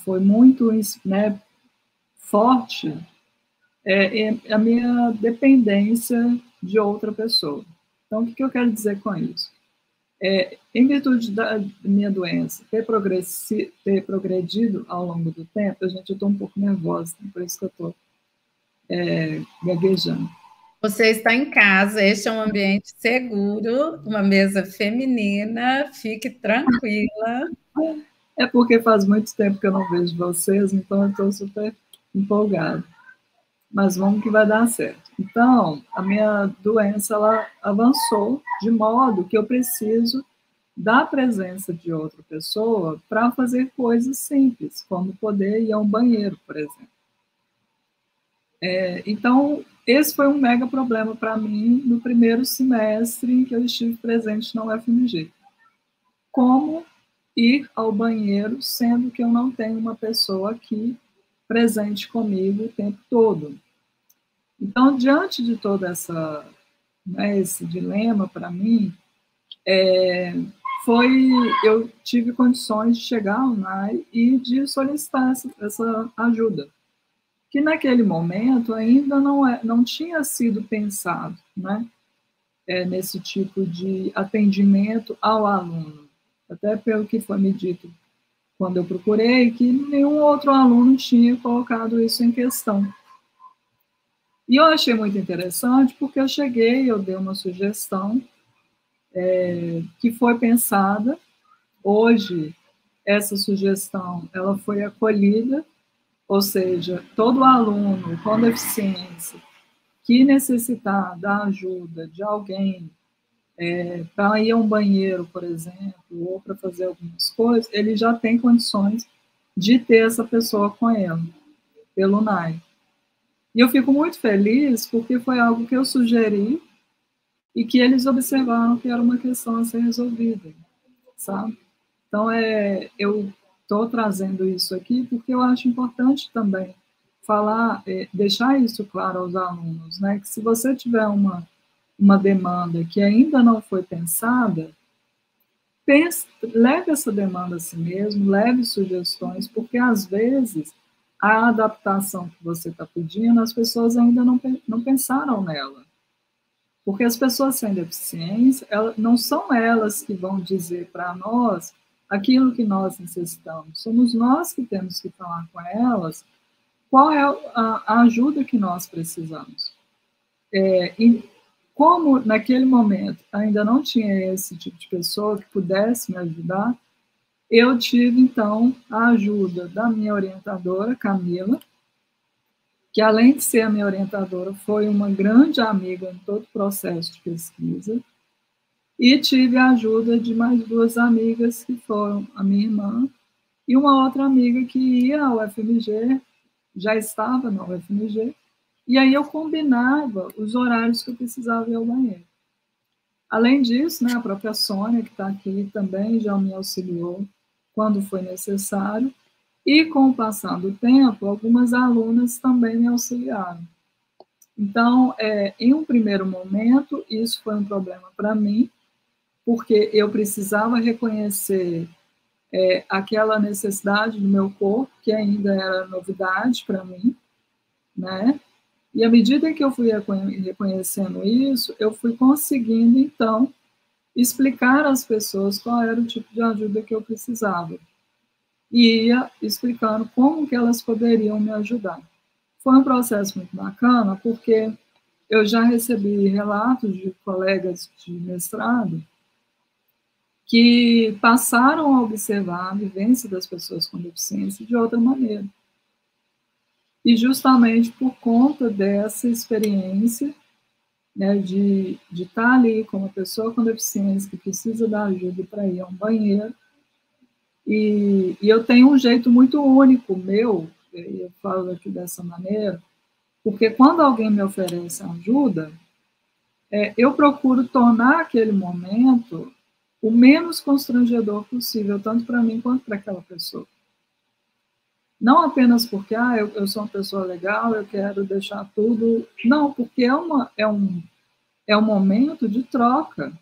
foi muito, né, forte é a minha dependência de outra pessoa. Então, o que eu quero dizer com isso? Em virtude da minha doença ter progredido ao longo do tempo, eu estou um pouco nervosa, por isso que eu estou gaguejando. Você está em casa, este é um ambiente seguro, uma mesa feminina, fique tranquila. É porque faz muito tempo que eu não vejo vocês, então eu estou super empolgada. Mas vamos que vai dar certo. Então, a minha doença, ela avançou de modo que eu preciso da presença de outra pessoa para fazer coisas simples, como poder ir ao banheiro, por exemplo. Então, esse foi um mega problema para mim no primeiro semestre em que eu estive presente na UFMG. Como ir ao banheiro, sendo que eu não tenho uma pessoa aqui presente comigo o tempo todo. Então, diante de todo esse dilema para mim, eu tive condições de chegar ao NAI e de solicitar essa ajuda, que naquele momento ainda não tinha sido pensado, né, nesse tipo de atendimento ao aluno. Até pelo que foi me dito quando eu procurei, que nenhum outro aluno tinha colocado isso em questão. E eu achei muito interessante, porque eu dei uma sugestão que foi pensada. Hoje, essa sugestão ela foi acolhida, ou seja, todo aluno com deficiência que necessitar da ajuda de alguém para ir a um banheiro, por exemplo, ou para fazer algumas coisas, ele já tem condições de ter essa pessoa com ele, pelo NAI. E eu fico muito feliz porque foi algo que eu sugeri e que eles observaram que era uma questão a ser resolvida, sabe? Então, eu estou trazendo isso aqui porque eu acho importante também falar, deixar isso claro aos alunos, né? Que se você tiver uma demanda que ainda não foi pensada, leve essa demanda a si mesmo, leve sugestões, porque às vezes a adaptação que você está pedindo, as pessoas ainda não pensaram nela. Porque as pessoas sem deficiência, não são elas que vão dizer para nós aquilo que nós necessitamos. Somos nós que temos que falar com elas qual é a ajuda que nós precisamos. E como naquele momento ainda não tinha esse tipo de pessoa que pudesse me ajudar, eu tive, então, a ajuda da minha orientadora, Camila, que além de ser a minha orientadora, foi uma grande amiga em todo o processo de pesquisa, e tive a ajuda de mais 2 amigas, que foram a minha irmã e uma outra amiga que ia ao UFMG, já estava na UFMG, e aí eu combinava os horários que eu precisava ir ao banheiro. Além disso, né, a própria Sônia, que está aqui também, já me auxiliou quando foi necessário, e com o passar do tempo, algumas alunas também me auxiliaram. Então, em um primeiro momento, isso foi um problema para mim, porque eu precisava reconhecer aquela necessidade do meu corpo, que ainda era novidade para mim, né? E à medida que eu fui reconhecendo isso, eu fui conseguindo, então, explicar às pessoas qual era o tipo de ajuda que eu precisava. E ia explicando como que elas poderiam me ajudar. Foi um processo muito bacana, porque eu já recebi relatos de colegas de mestrado que passaram a observar a vivência das pessoas com deficiência de outra maneira. E justamente por conta dessa experiência, né, de estar ali com uma pessoa com deficiência que precisa da ajuda para ir a um banheiro, e eu tenho um jeito muito único meu, eu falo aqui dessa maneira, porque quando alguém me oferece ajuda, eu procuro tornar aquele momento o menos constrangedor possível, tanto para mim quanto para aquela pessoa. Não apenas porque eu sou uma pessoa legal, eu quero deixar tudo. Não, porque é um momento de troca.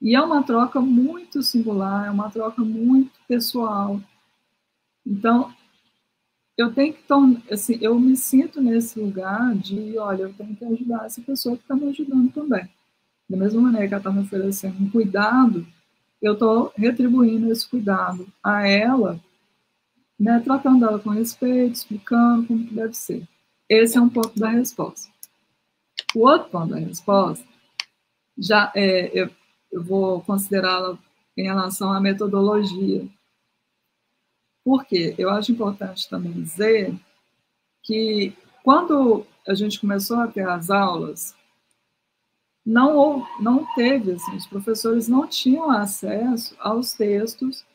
E é uma troca muito singular, é uma troca muito pessoal. Então, eu tenho que assim, eu me sinto nesse lugar de, olha, eu tenho que ajudar essa pessoa que está me ajudando também. Da mesma maneira que ela está me oferecendo um cuidado, eu estou retribuindo esse cuidado a ela, né, tratando ela com respeito, explicando como que deve ser. Esse é um ponto da resposta. O outro ponto da resposta, já eu vou considerá-la em relação à metodologia. Por quê? Eu acho importante também dizer que quando a gente começou a ter as aulas, não teve, assim, os professores não tinham acesso aos textos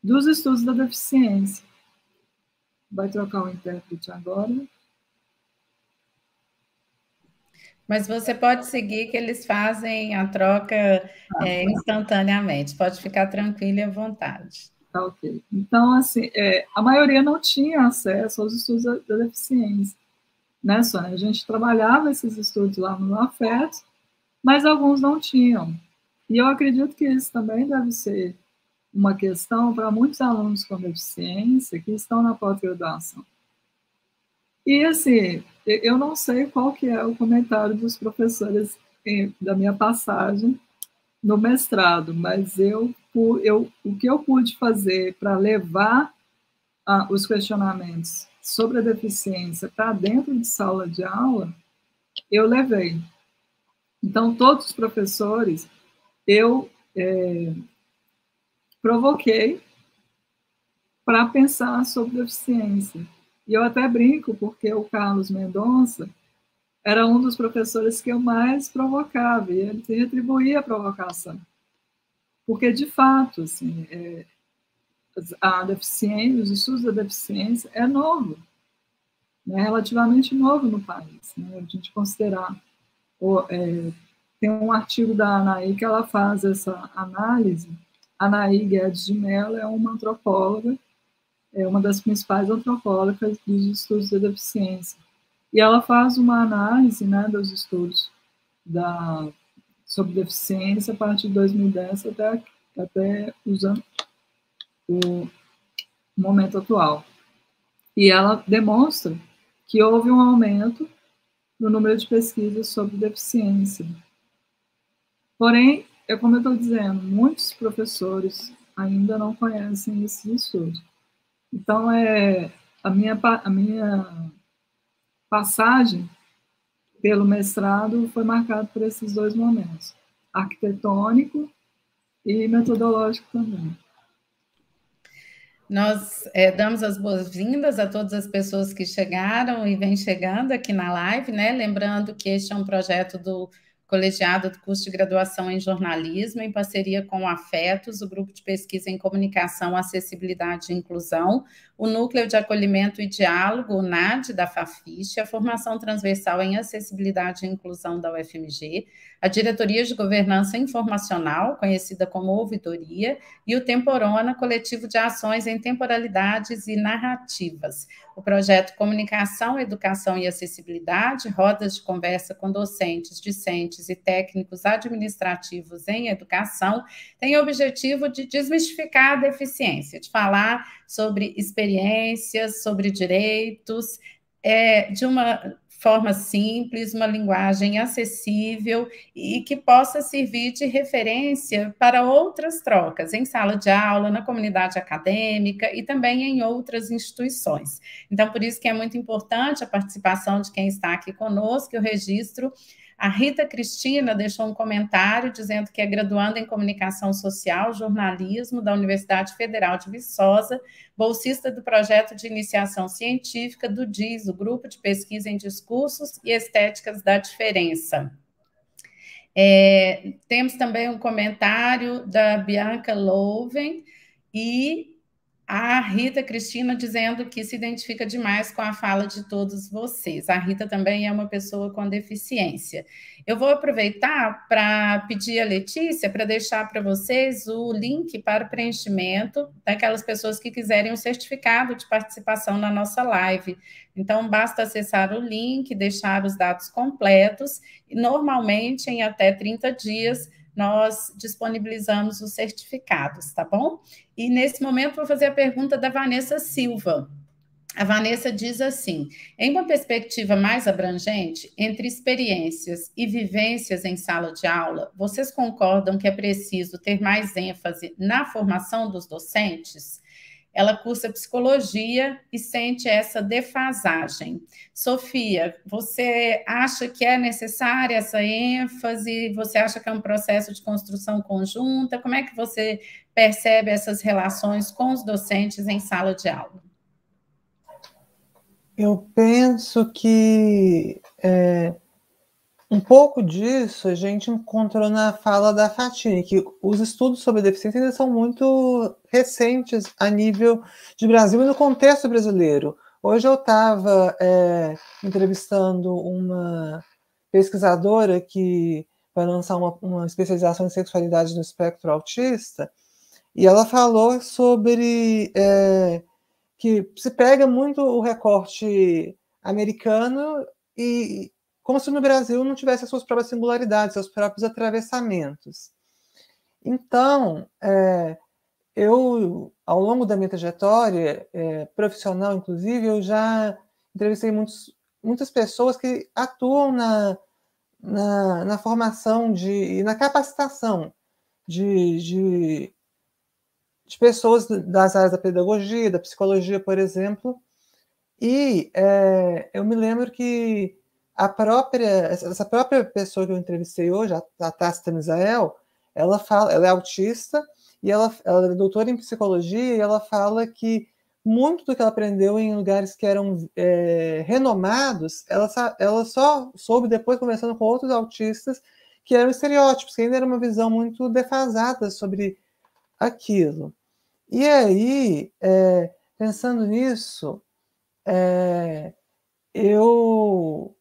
dos estudos da deficiência. Vai trocar o intérprete agora. Mas você pode seguir que eles fazem a troca instantaneamente. Pode ficar tranquila e à vontade. Tá, ok. Então, assim, a maioria não tinha acesso aos estudos da deficiência, né, Sônia? A gente trabalhava esses estudos lá no AFET, mas alguns não tinham. E eu acredito que isso também deve ser uma questão para muitos alunos com deficiência que estão na pós-graduação. E, assim, eu não sei qual que é o comentário dos professores da minha passagem no mestrado, mas o que eu pude fazer para levar os questionamentos sobre a deficiência para dentro de sala de aula, eu levei. Então, todos os professores, eu provoquei para pensar sobre deficiência. E eu até brinco, porque o Carlos Mendonça era um dos professores que eu mais provocava, e ele retribuía a provocação. Porque, de fato, assim, a deficiência, os estudos da deficiência é novo, né, relativamente novo no país. Né, a gente considerar... tem um artigo da Anaí que ela faz essa análise. Anaí Guedes de Mello é uma antropóloga, uma das principais antropólogas dos estudos da deficiência. E ela faz uma análise, né, dos estudos sobre deficiência a partir de 2010 até usando o momento atual. E ela demonstra que houve um aumento no número de pesquisas sobre deficiência. Porém, como eu estou dizendo, muitos professores ainda não conhecem esses estudos. Então, a minha passagem pelo mestrado foi marcada por esses dois momentos, arquitetônico e metodológico também. Nós damos as boas-vindas a todas as pessoas que chegaram e vêm chegando aqui na live, né? Lembrando que este é um projeto do Colegiado do Curso de Graduação em Jornalismo, em parceria com o Afetos, o Grupo de Pesquisa em Comunicação, Acessibilidade e Inclusão, o Núcleo de Acolhimento e Diálogo, o NAD, da Fafiche, a Formação Transversal em Acessibilidade e Inclusão da UFMG, a Diretoria de Governança Informacional, conhecida como Ouvidoria, e o Temporona, coletivo de ações em temporalidades e narrativas. O projeto Comunicação, Educação e Acessibilidade, rodas de conversa com docentes, discentes e técnicos administrativos em educação, tem o objetivo de desmistificar a deficiência, de falar sobre experiências, sobre direitos, de uma forma simples, uma linguagem acessível e que possa servir de referência para outras trocas, em sala de aula, na comunidade acadêmica e também em outras instituições. Então, por isso que é muito importante a participação de quem está aqui conosco, o registro. A Rita Cristina deixou um comentário dizendo que é graduanda em Comunicação Social, Jornalismo da Universidade Federal de Viçosa, bolsista do projeto de iniciação científica do DIS, o Grupo de Pesquisa em Discursos e Estéticas da Diferença. Temos também um comentário da Bianca Louven e a Rita Cristina dizendo que se identifica demais com a fala de todos vocês. A Rita também é uma pessoa com deficiência. Eu vou aproveitar para pedir a Letícia para deixar para vocês o link para o preenchimento daquelas pessoas que quiserem um certificado de participação na nossa live. Então, basta acessar o link, deixar os dados completos e, normalmente, em até 30 dias, nós disponibilizamos os certificados, tá bom? E, nesse momento, vou fazer a pergunta da Vanessa Silva. A Vanessa diz assim: em uma perspectiva mais abrangente, entre experiências e vivências em sala de aula, vocês concordam que é preciso ter mais ênfase na formação dos docentes? Ela cursa psicologia e sente essa defasagem. Sofia, você acha que é necessária essa ênfase? Você acha que é um processo de construção conjunta? Como é que você percebe essas relações com os docentes em sala de aula? Eu penso que um pouco disso a gente encontrou na fala da Fatine, que os estudos sobre deficiência ainda são muito recentes a nível de Brasil e no contexto brasileiro. Hoje eu estava entrevistando uma pesquisadora que vai lançar uma especialização em sexualidade no espectro autista, e ela falou sobre que se pega muito o recorte americano e como se no Brasil não tivesse as suas próprias singularidades, seus próprios atravessamentos. Então, eu, ao longo da minha trajetória profissional, inclusive, eu já entrevistei muitas pessoas que atuam na formação e na capacitação de pessoas das áreas da pedagogia, da psicologia, por exemplo, e eu me lembro que essa própria pessoa que eu entrevistei hoje, a Tácita Misael, ela é autista e ela é doutora em psicologia, e ela fala que muito do que ela aprendeu em lugares que eram renomados, ela só soube depois, conversando com outros autistas, que eram estereótipos, que ainda era uma visão muito defasada sobre aquilo. E aí, pensando nisso, eu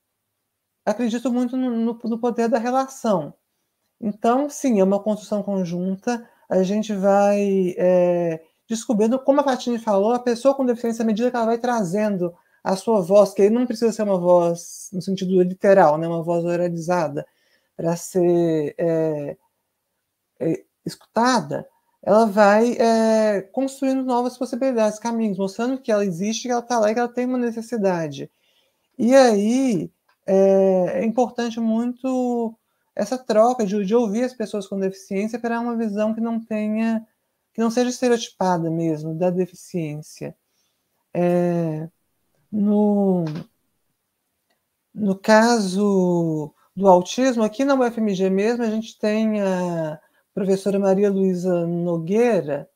acredito muito no poder da relação. Então, sim, é uma construção conjunta, a gente vai descobrindo, como a Fatine falou, a pessoa com deficiência, à medida que ela vai trazendo a sua voz, que aí não precisa ser uma voz no sentido literal, né, uma voz oralizada, para ser escutada, ela vai construindo novas possibilidades, caminhos, mostrando que ela existe, que ela está lá e que ela tem uma necessidade. E aí, é importante muito essa troca de ouvir as pessoas com deficiência para uma visão que não seja estereotipada mesmo da deficiência. No caso do autismo, aqui na UFMG mesmo, a gente tem a professora Maria Luísa Nogueira,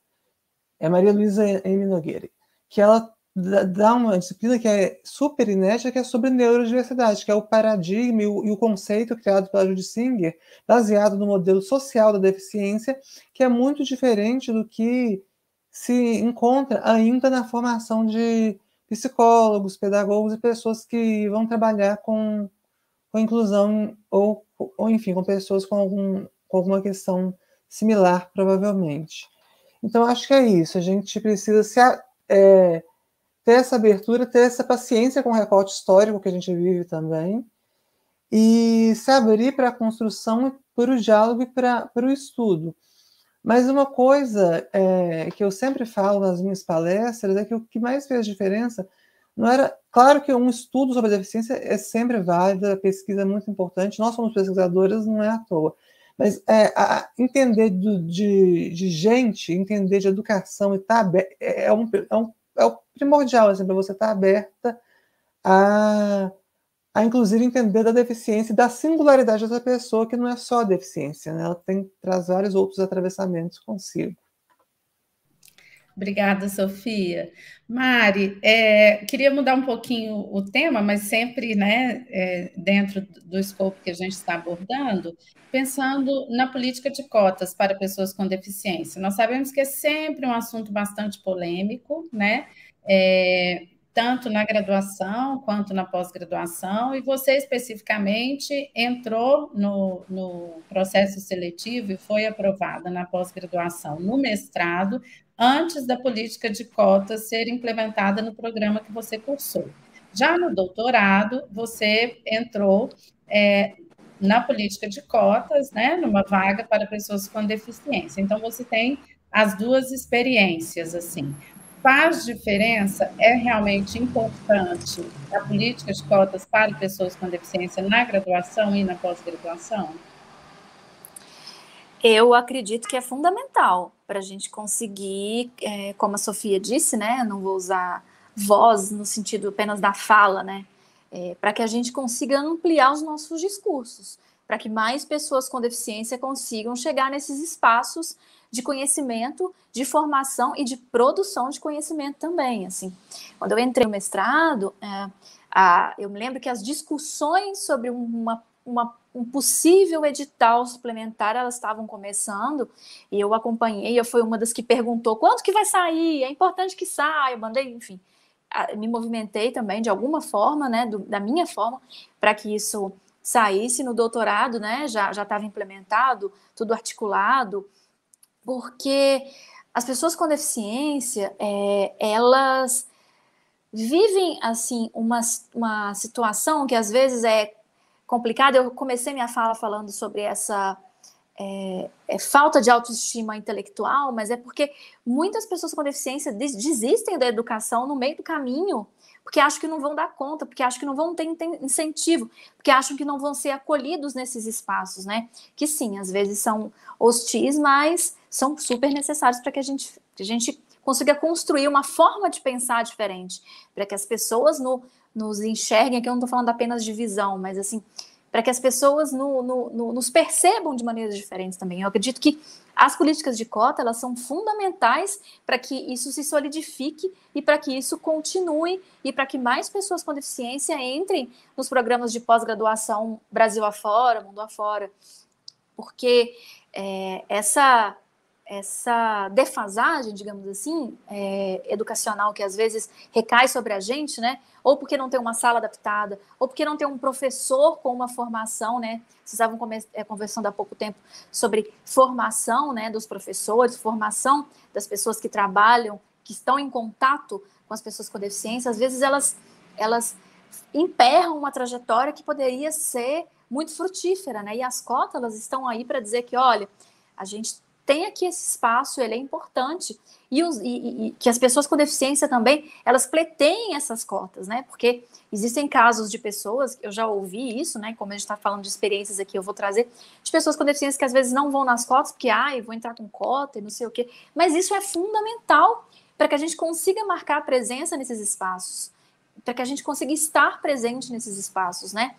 Maria Luísa M. Nogueira, que ela dá uma disciplina que é super inédita, que é sobre neurodiversidade, que é o paradigma e o conceito criado pela Judy Singer, baseado no modelo social da deficiência, que é muito diferente do que se encontra ainda na formação de psicólogos, pedagogos e pessoas que vão trabalhar com inclusão ou, enfim, com pessoas com alguma questão similar, provavelmente. Então, acho que é isso. A gente precisa ter essa abertura, ter essa paciência com o recorte histórico que a gente vive também e se abrir para a construção, para o diálogo e para o estudo. Mas uma coisa que eu sempre falo nas minhas palestras é que o que mais fez diferença não era... Claro que um estudo sobre a deficiência é sempre válido, a pesquisa é muito importante, nós somos pesquisadoras, não é à toa. Mas entender de gente, entender de educação e estar aberto, é o primordial, assim, para você estar aberta a inclusive entender da deficiência e da singularidade dessa pessoa, que não é só a deficiência, né? Ela traz vários outros atravessamentos consigo. Obrigada, Sofia. Mari, queria mudar um pouquinho o tema, mas sempre, né, dentro do escopo que a gente está abordando, pensando na política de cotas para pessoas com deficiência. Nós sabemos que é sempre um assunto bastante polêmico, né? Tanto na graduação quanto na pós-graduação, e você especificamente entrou no processo seletivo e foi aprovada na pós-graduação, no mestrado, antes da política de cotas ser implementada no programa que você cursou. Já no doutorado, você entrou na política de cotas, né, numa vaga para pessoas com deficiência. Então, você tem as duas experiências, assim. Faz diferença? É realmente importante a política de cotas para pessoas com deficiência na graduação e na pós-graduação? Eu acredito que é fundamental para a gente conseguir, como a Sofia disse, né? Não vou usar voz no sentido apenas da fala, né? Para que a gente consiga ampliar os nossos discursos, para que mais pessoas com deficiência consigam chegar nesses espaços de conhecimento, de formação e de produção de conhecimento também. Assim, quando eu entrei no mestrado, eu me lembro que as discussões sobre um possível edital suplementar, elas estavam começando, e eu acompanhei, eu fui uma das que perguntou, quanto que vai sair? É importante que saia, eu mandei, enfim, me movimentei também, de alguma forma, né, da minha forma, para que isso saísse. No doutorado, né, já estava implementado, tudo articulado, porque as pessoas com deficiência, elas vivem, assim, uma situação que às vezes é complicada. Eu comecei minha fala falando sobre essa falta de autoestima intelectual, mas é porque muitas pessoas com deficiência desistem da educação no meio do caminho, porque acham que não vão dar conta, porque acham que não vão ter incentivo, porque acham que não vão ser acolhidos nesses espaços, né? Que sim, às vezes são hostis, mas são super necessários para que a gente consiga construir uma forma de pensar diferente, para que as pessoas nos enxerguem. Aqui eu não estou falando apenas de visão, mas assim, para que as pessoas nos percebam de maneiras diferentes também. Eu acredito que as políticas de cota, elas são fundamentais para que isso se solidifique e para que isso continue e para que mais pessoas com deficiência entrem nos programas de pós-graduação Brasil afora, mundo afora, porque essa defasagem, digamos assim, educacional que às vezes recai sobre a gente, né? Ou porque não tem uma sala adaptada, ou porque não tem um professor com uma formação, né? Vocês estavam conversando há pouco tempo sobre formação, né, dos professores, formação das pessoas que trabalham, que estão em contato com as pessoas com deficiência. Às vezes elas emperram uma trajetória que poderia ser muito frutífera, né? E as cotas, elas estão aí para dizer que, olha, a gente tem aqui esse espaço, ele é importante, e que as pessoas com deficiência também, elas pleiteiem essas cotas, né? Porque existem casos de pessoas, eu já ouvi isso, né? Como a gente está falando de experiências aqui, eu vou trazer, de pessoas com deficiência que às vezes não vão nas cotas, porque, eu vou entrar com cota e não sei o quê. Mas isso é fundamental para que a gente consiga marcar presença nesses espaços, para que a gente consiga estar presente nesses espaços, né?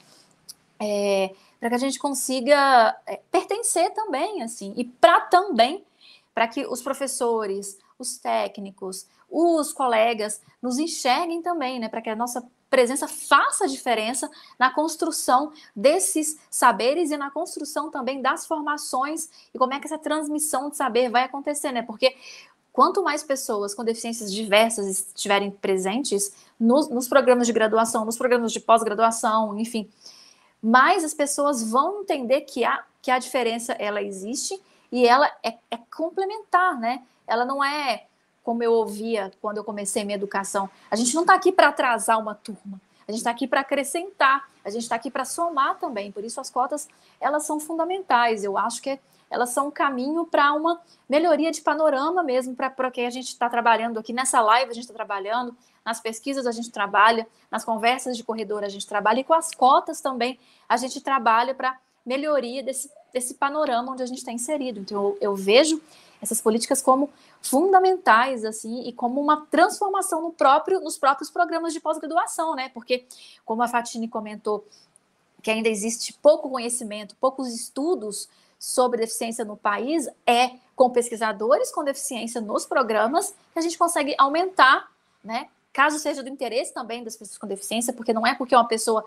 Para que a gente consiga pertencer também, assim, e para que os professores, os técnicos, os colegas nos enxerguem também, né, para que a nossa presença faça diferença na construção desses saberes e na construção também das formações e como é que essa transmissão de saber vai acontecer, né, porque quanto mais pessoas com deficiências diversas estiverem presentes nos programas de graduação, nos programas de pós-graduação, enfim, mais as pessoas vão entender que a diferença, ela existe e ela é complementar, né? Ela não é, como eu ouvia quando eu comecei minha educação, a gente não está aqui para atrasar uma turma, a gente está aqui para acrescentar, a gente está aqui para somar também, por isso as cotas, elas são fundamentais, eu acho que elas são um caminho para uma melhoria de panorama mesmo, para o que a gente está trabalhando aqui, nessa live a gente está trabalhando, nas pesquisas a gente trabalha, nas conversas de corredor a gente trabalha, e com as cotas também a gente trabalha para melhoria desse panorama onde a gente está inserido. Então eu vejo essas políticas como fundamentais, assim, e como uma transformação nos próprios programas de pós-graduação, né? Porque, como a Fatine comentou, que ainda existe pouco conhecimento, poucos estudos sobre deficiência no país, com pesquisadores com deficiência nos programas que a gente consegue aumentar, né? Caso seja do interesse também das pessoas com deficiência, porque não é porque uma pessoa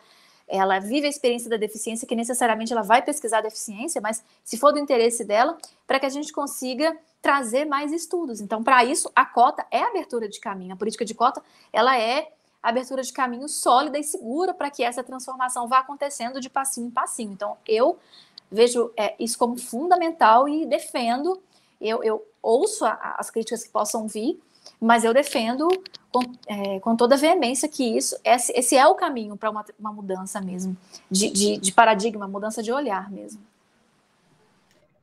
ela vive a experiência da deficiência que necessariamente ela vai pesquisar a deficiência, mas se for do interesse dela, para que a gente consiga trazer mais estudos. Então, para isso, a cota é abertura de caminho. A política de cota, ela é abertura de caminho sólida e segura para que essa transformação vá acontecendo de passinho em passinho. Então, eu vejo isso como fundamental e defendo, eu ouço as críticas que possam vir, mas eu defendo com toda a veemência que esse é o caminho para uma mudança mesmo, de paradigma, mudança de olhar mesmo.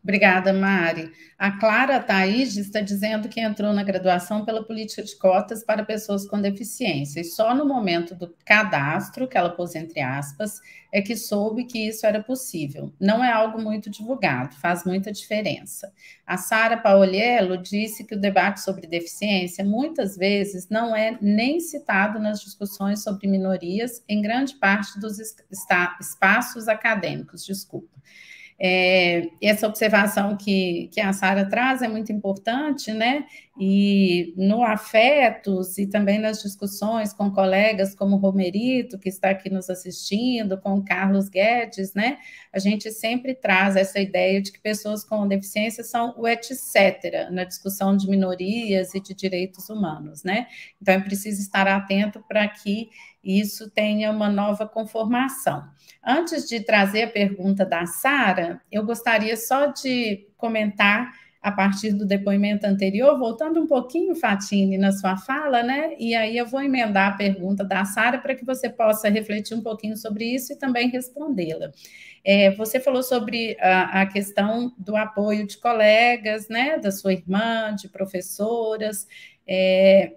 Obrigada, Mari. A Clara Thaís está dizendo que entrou na graduação pela política de cotas para pessoas com deficiência, e só no momento do cadastro, que ela pôs entre aspas, é que soube que isso era possível. Não é algo muito divulgado, faz muita diferença. A Sara Paoliello disse que o debate sobre deficiência muitas vezes não é nem citado nas discussões sobre minorias em grande parte dos espaços acadêmicos, desculpa. Essa observação que a Sara traz é muito importante, né? E no Afetos e também nas discussões com colegas como o Romerito, que está aqui nos assistindo, com o Carlos Guedes, né? A gente sempre traz essa ideia de que pessoas com deficiência são o etc. na discussão de minorias e de direitos humanos, né? Então é preciso estar atento para que isso tenha uma nova conformação. Antes de trazer a pergunta da Sara, eu gostaria só de comentar a partir do depoimento anterior, voltando um pouquinho, Fatine, na sua fala, né? E aí eu vou emendar a pergunta da Sara para que você possa refletir um pouquinho sobre isso e também respondê-la. Você falou sobre a questão do apoio de colegas, né? Da sua irmã, de professoras,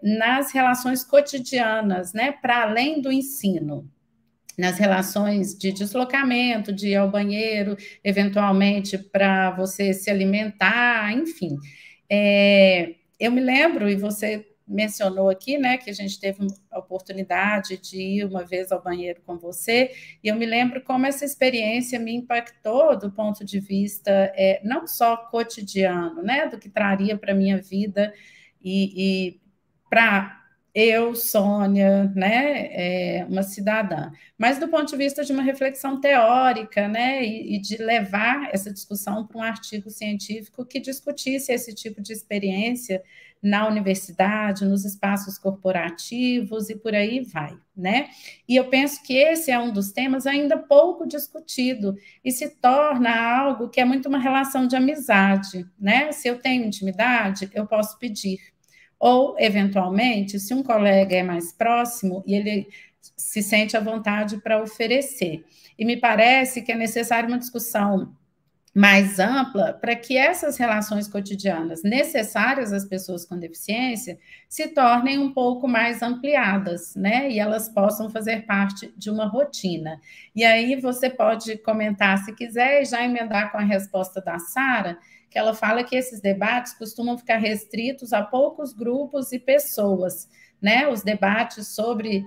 nas relações cotidianas, né? Para além do ensino. Nas relações de deslocamento, de ir ao banheiro, eventualmente para você se alimentar, enfim. Eu me lembro, e você mencionou aqui, né, que a gente teve a oportunidade de ir uma vez ao banheiro com você, e eu me lembro como essa experiência me impactou do ponto de vista não só cotidiano, né, do que traria para a minha vida e para eu, Sônia, né, uma cidadã, mas do ponto de vista de uma reflexão teórica, né, e de levar essa discussão para um artigo científico que discutisse esse tipo de experiência na universidade, nos espaços corporativos e por aí vai, né? E eu penso que esse é um dos temas ainda pouco discutido e se torna algo que é muito uma relação de amizade, né? Se eu tenho intimidade, eu posso pedir. Ou, eventualmente, se um colega é mais próximo e ele se sente à vontade para oferecer. E me parece que é necessária uma discussão mais ampla para que essas relações cotidianas necessárias às pessoas com deficiência se tornem um pouco mais ampliadas, né? E elas possam fazer parte de uma rotina. E aí você pode comentar, se quiser, e já emendar com a resposta da Sara, que ela fala que esses debates costumam ficar restritos a poucos grupos e pessoas, né? Os debates sobre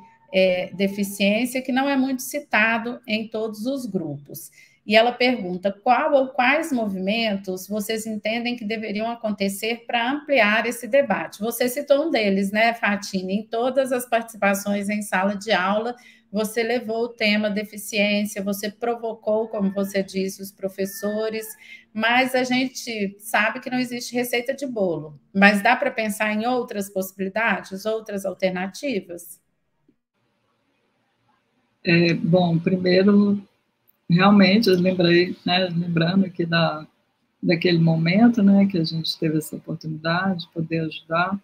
deficiência, que não é muito citado em todos os grupos. E ela pergunta qual ou quais movimentos vocês entendem que deveriam acontecer para ampliar esse debate. Você citou um deles, né, Fatine? Em todas as participações em sala de aula, você levou o tema deficiência, você provocou, como você disse, os professores, mas a gente sabe que não existe receita de bolo. Mas dá para pensar em outras possibilidades, outras alternativas? Bom, primeiro, realmente, eu lembrei, né, lembrando aqui daquele momento, né, que a gente teve essa oportunidade de poder ajudar.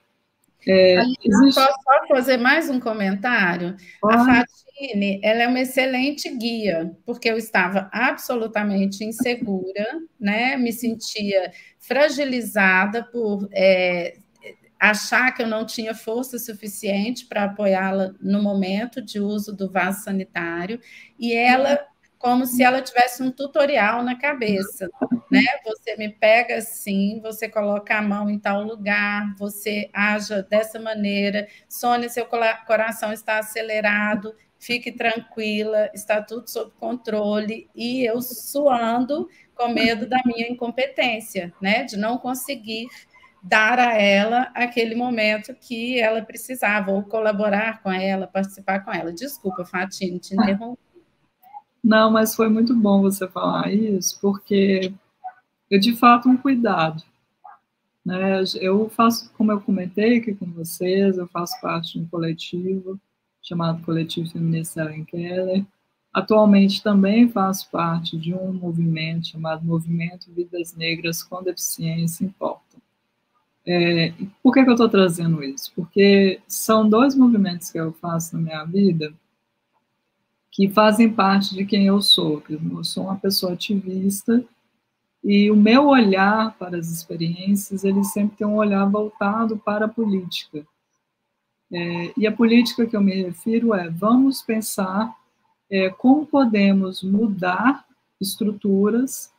Posso só fazer mais um comentário? Pode. A Fatine, ela é uma excelente guia, porque eu estava absolutamente insegura, né? Me sentia fragilizada por achar que eu não tinha força suficiente para apoiá-la no momento de uso do vaso sanitário, e ela, como se ela tivesse um tutorial na cabeça, né? Você me pega assim, você coloca a mão em tal lugar, você haja dessa maneira. Sônia, seu coração está acelerado, fique tranquila, está tudo sob controle, e eu suando com medo da minha incompetência, né? De não conseguir dar a ela aquele momento que ela precisava, ou colaborar com ela, participar com ela. Desculpa, Fatine, te interrompi. Não, mas foi muito bom você falar isso, porque é de fato um cuidado. Né? Eu faço, como eu comentei aqui com vocês, eu faço parte de um coletivo chamado Coletivo Feminista Helen Keller. Atualmente também faço parte de um movimento chamado Movimento Vidas Negras com Deficiência Importam. Por que eu estou trazendo isso? Porque são dois movimentos que eu faço na minha vida que fazem parte de quem eu sou. Eu sou uma pessoa ativista e o meu olhar para as experiências, ele sempre tem um olhar voltado para a política. E a política que eu me refiro vamos pensar como podemos mudar estruturas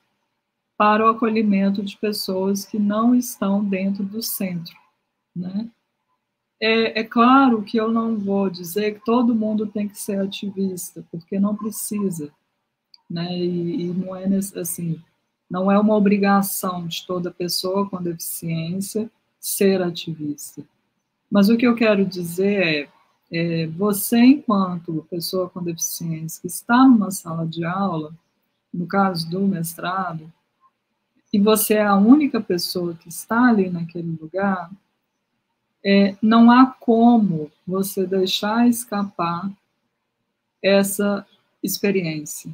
para o acolhimento de pessoas que não estão dentro do centro, né? É claro que eu não vou dizer que todo mundo tem que ser ativista, porque não precisa, né? E não é assim, não é uma obrigação de toda pessoa com deficiência ser ativista. Mas o que eu quero dizer você, enquanto pessoa com deficiência, que está numa sala de aula, no caso do mestrado, e você é a única pessoa que está ali naquele lugar, não há como você deixar escapar essa experiência.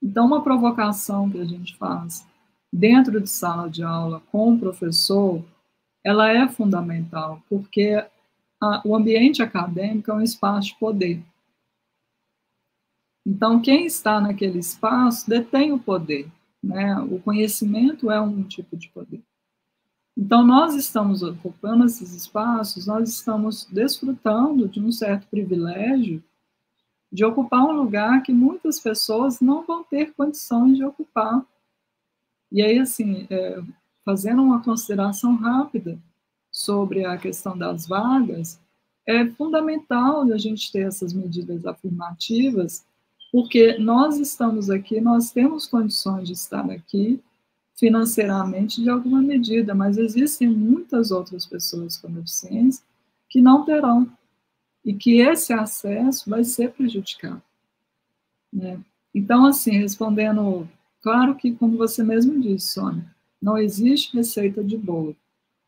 Então, uma provocação que a gente faz dentro de sala de aula com o professor, ela é fundamental, porque o ambiente acadêmico é um espaço de poder. Então, quem está naquele espaço detém o poder, né? O conhecimento é um tipo de poder. Então, nós estamos ocupando esses espaços, nós estamos desfrutando de um certo privilégio de ocupar um lugar que muitas pessoas não vão ter condições de ocupar. E aí, assim, fazendo uma consideração rápida sobre a questão das vagas, é fundamental a gente ter essas medidas afirmativas, porque nós estamos aqui, nós temos condições de estar aqui financeiramente de alguma medida, mas existem muitas outras pessoas com deficiência que não terão, e que esse acesso vai ser prejudicado, né? Então, assim, respondendo, claro que, como você mesmo disse, Sônia, não existe receita de bolo.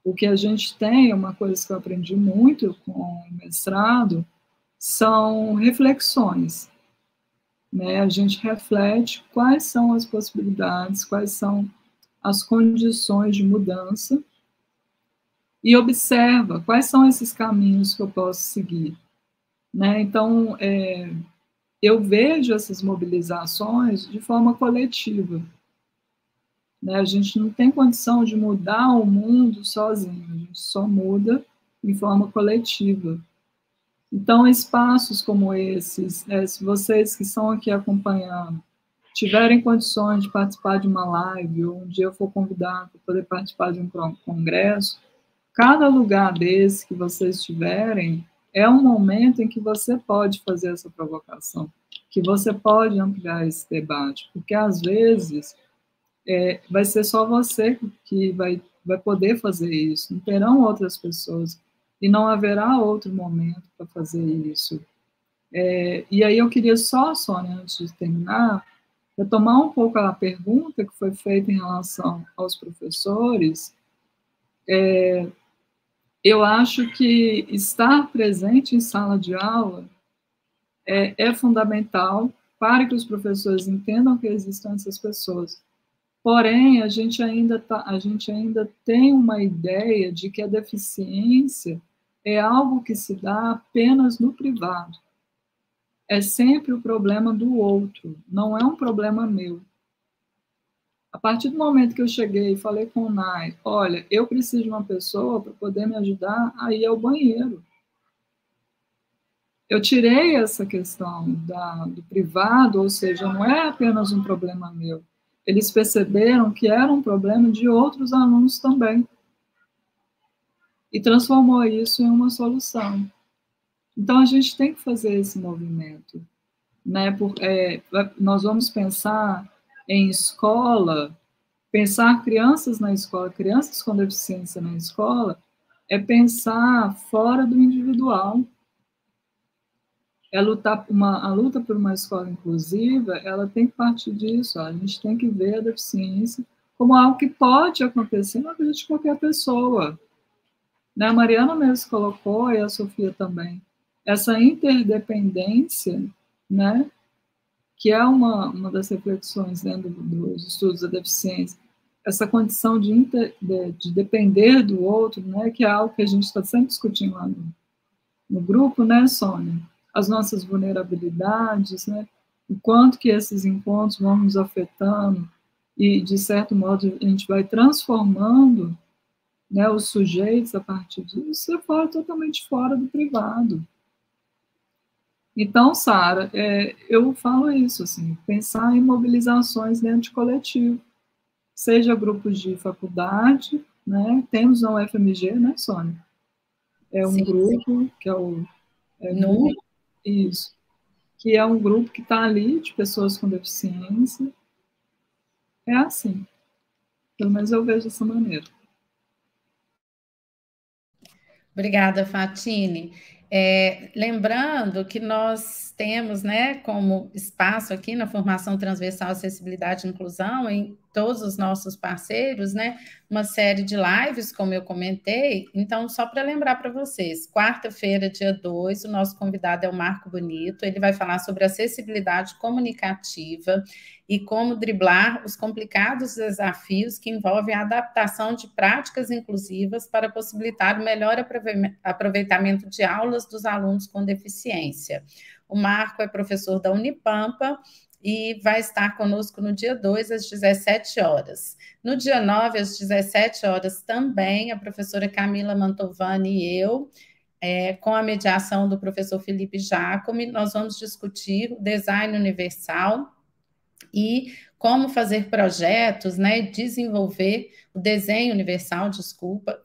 O que a gente tem, uma coisa que eu aprendi muito com o mestrado, são reflexões, né? A gente reflete quais são as possibilidades, quais são as condições de mudança e observa quais são esses caminhos que eu posso seguir, né? Então, eu vejo essas mobilizações de forma coletiva. né? A gente não tem condição de mudar o mundo sozinho, a gente só muda de forma coletiva. Então, espaços como esses, se vocês que estão aqui acompanhando tiverem condições de participar de uma live, ou um dia eu for convidado para poder participar de um congresso, cada lugar desse que vocês tiverem é um momento em que você pode fazer essa provocação, que você pode ampliar esse debate, porque às vezes vai ser só você que vai poder fazer isso, não terão outras pessoas, e não haverá outro momento para fazer isso. E aí eu queria só, Sônia, antes de terminar, retomar um pouco a pergunta que foi feita em relação aos professores. Eu acho que estar presente em sala de aula é fundamental para que os professores entendam que existam essas pessoas. Porém, a gente ainda tem uma ideia de que a deficiência é algo que se dá apenas no privado. É sempre o problema do outro, não é um problema meu. A partir do momento que eu cheguei e falei com o Nai, olha, eu preciso de uma pessoa para poder me ajudar a ir ao banheiro. Eu tirei essa questão do privado, ou seja, não é apenas um problema meu. Eles perceberam que era um problema de outros alunos também. E transformou isso em uma solução. Então, a gente tem que fazer esse movimento. Né? Nós vamos pensar em escola, pensar crianças na escola, crianças com deficiência na escola, é pensar fora do individual. A luta por uma escola inclusiva, ela tem que partir disso. A gente tem que ver a deficiência como algo que pode acontecer na vida de qualquer pessoa. Né? A Mariana mesmo colocou, e a Sofia também, essa interdependência, né? Que é uma das reflexões dentro dos estudos da deficiência, essa condição de depender do outro, né? Que é algo que a gente está sempre discutindo lá no grupo, né, Sônia? As nossas vulnerabilidades, né? O quanto que esses encontros vão nos afetando e, de certo modo, a gente vai transformando, né, os sujeitos a partir disso, totalmente fora do privado. Então, Sara, eu falo isso, assim, pensar em mobilizações dentro de coletivo, seja grupos de faculdade, né? Temos na UFMG, né, Sônia? É um grupo que é o isso, que é um grupo que está ali de pessoas com deficiência. É assim, pelo menos eu vejo dessa maneira. Obrigada, Fatine. Lembrando que nós temos, né, como espaço aqui na Formação Transversal, Acessibilidade e Inclusão, em todos os nossos parceiros, né, uma série de lives, como eu comentei. Então, só para lembrar para vocês, quarta-feira, dia 2, o nosso convidado é o Marco Bonito, ele vai falar sobre acessibilidade comunicativa e como driblar os complicados desafios que envolvem a adaptação de práticas inclusivas para possibilitar o melhor aproveitamento de aulas dos alunos com deficiência. O Marco é professor da Unipampa e vai estar conosco no dia 2, às 17 horas. No dia 9, às 17 horas, também, a professora Camila Mantovani e eu, com a mediação do professor Felipe Giacomi, nós vamos discutir o design universal e como fazer projetos, né, desenvolver o desenho universal,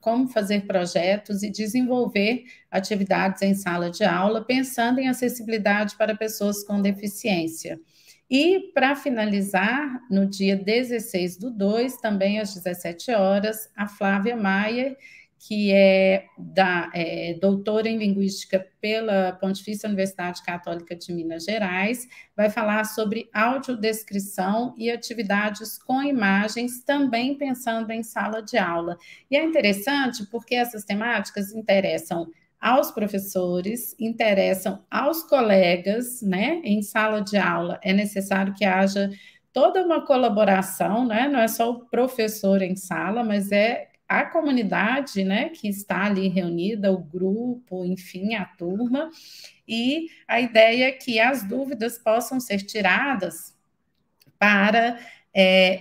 como fazer projetos e desenvolver atividades em sala de aula, pensando em acessibilidade para pessoas com deficiência. E, para finalizar, no dia 16/2, também às 17 horas, a Flávia Maia, que é doutora em Linguística pela Pontifícia Universidade Católica de Minas Gerais, vai falar sobre audiodescrição e atividades com imagens, também pensando em sala de aula. E é interessante porque essas temáticas interessam aos professores, interessam aos colegas, né? Em sala de aula é necessário que haja toda uma colaboração, né? Não é só o professor em sala, mas é a comunidade, né, que está ali reunida, o grupo, enfim, a turma, e a ideia é que as dúvidas possam ser tiradas para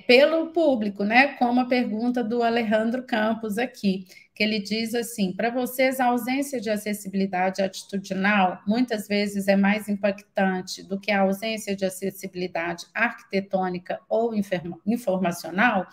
pelo público, né? Como a pergunta do Alejandro Campos aqui, que ele diz assim: para vocês, a ausência de acessibilidade atitudinal muitas vezes é mais impactante do que a ausência de acessibilidade arquitetônica ou informacional?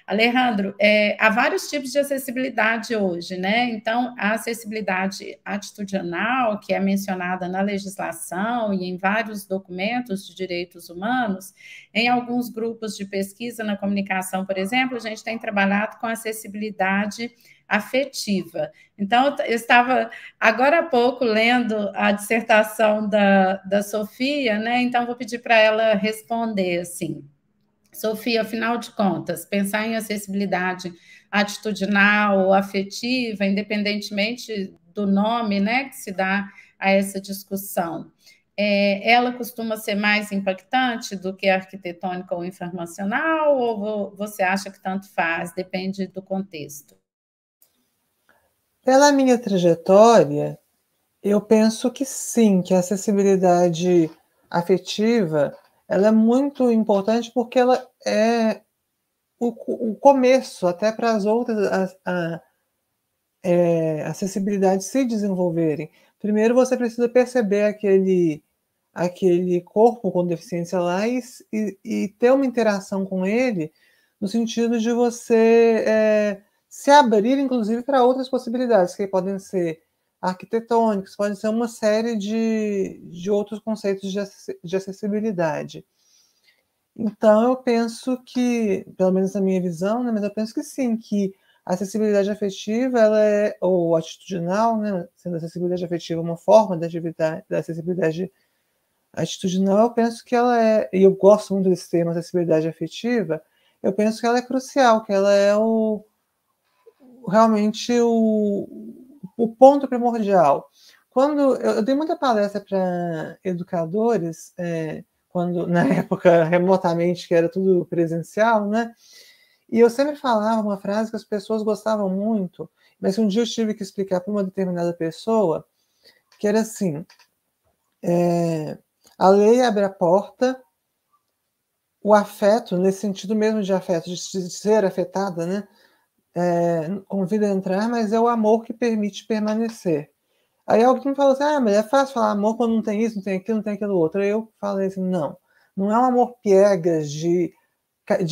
Alejandro, há vários tipos de acessibilidade hoje, né? Então, a acessibilidade atitudinal, que é mencionada na legislação e em vários documentos de direitos humanos, em alguns grupos de pesquisa na comunicação, por exemplo, a gente tem trabalhado com acessibilidade afetiva. Então, eu estava agora há pouco lendo a dissertação da Sofia, né? Então, vou pedir para ela responder assim. Sofia, afinal de contas, pensar em acessibilidade atitudinal ou afetiva, independentemente do nome, né, que se dá a essa discussão, ela costuma ser mais impactante do que a arquitetônica ou informacional, ou você acha que tanto faz, depende do contexto? Pela minha trajetória, eu penso que sim, que a acessibilidade afetiva ela é muito importante porque ela é o começo até para as outras acessibilidades se desenvolverem. Primeiro você precisa perceber aquele corpo com deficiência lá e ter uma interação com ele no sentido de você se abrir, inclusive, para outras possibilidades, que podem ser arquitetônicos, pode ser uma série de outros conceitos de acessibilidade. Então, eu penso que, pelo menos na minha visão, né, mas eu penso que sim, que a acessibilidade afetiva, ou atitudinal, né, sendo a acessibilidade afetiva uma forma da acessibilidade atitudinal, eu penso que ela e eu gosto muito desse termo, acessibilidade afetiva, eu penso que ela é crucial, que ela é realmente o ponto primordial. Quando eu dei muita palestra para educadores, quando na época remotamente que era tudo presencial, né? E eu sempre falava uma frase que as pessoas gostavam muito, mas um dia eu tive que explicar para uma determinada pessoa, que era assim: a lei abre a porta, o afeto, nesse sentido mesmo de afeto, de ser afetada, né? Convida a entrar, mas é o amor que permite permanecer. Aí alguém me falou assim: mas é fácil falar amor quando não tem isso, não tem aquilo, não tem aquilo outro. Aí eu falei assim: não é um amor piegas de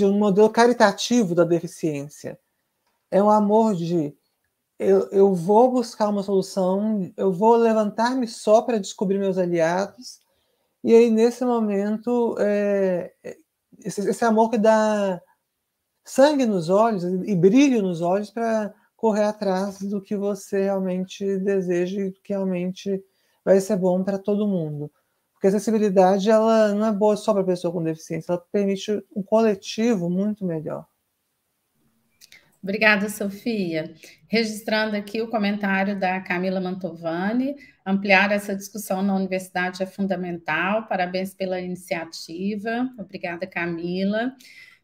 um modelo caritativo da deficiência. É um amor de eu vou buscar uma solução, eu vou levantar-me só para descobrir meus aliados, e aí nesse momento esse amor que dá sangue nos olhos e brilho nos olhos para correr atrás do que você realmente deseja e do que realmente vai ser bom para todo mundo. Porque a acessibilidade ela não é boa só para a pessoa com deficiência, ela permite um coletivo muito melhor. Obrigada, Sofia. Registrando aqui o comentário da Camila Mantovani, ampliar essa discussão na universidade é fundamental, parabéns pela iniciativa. Obrigada, Camila.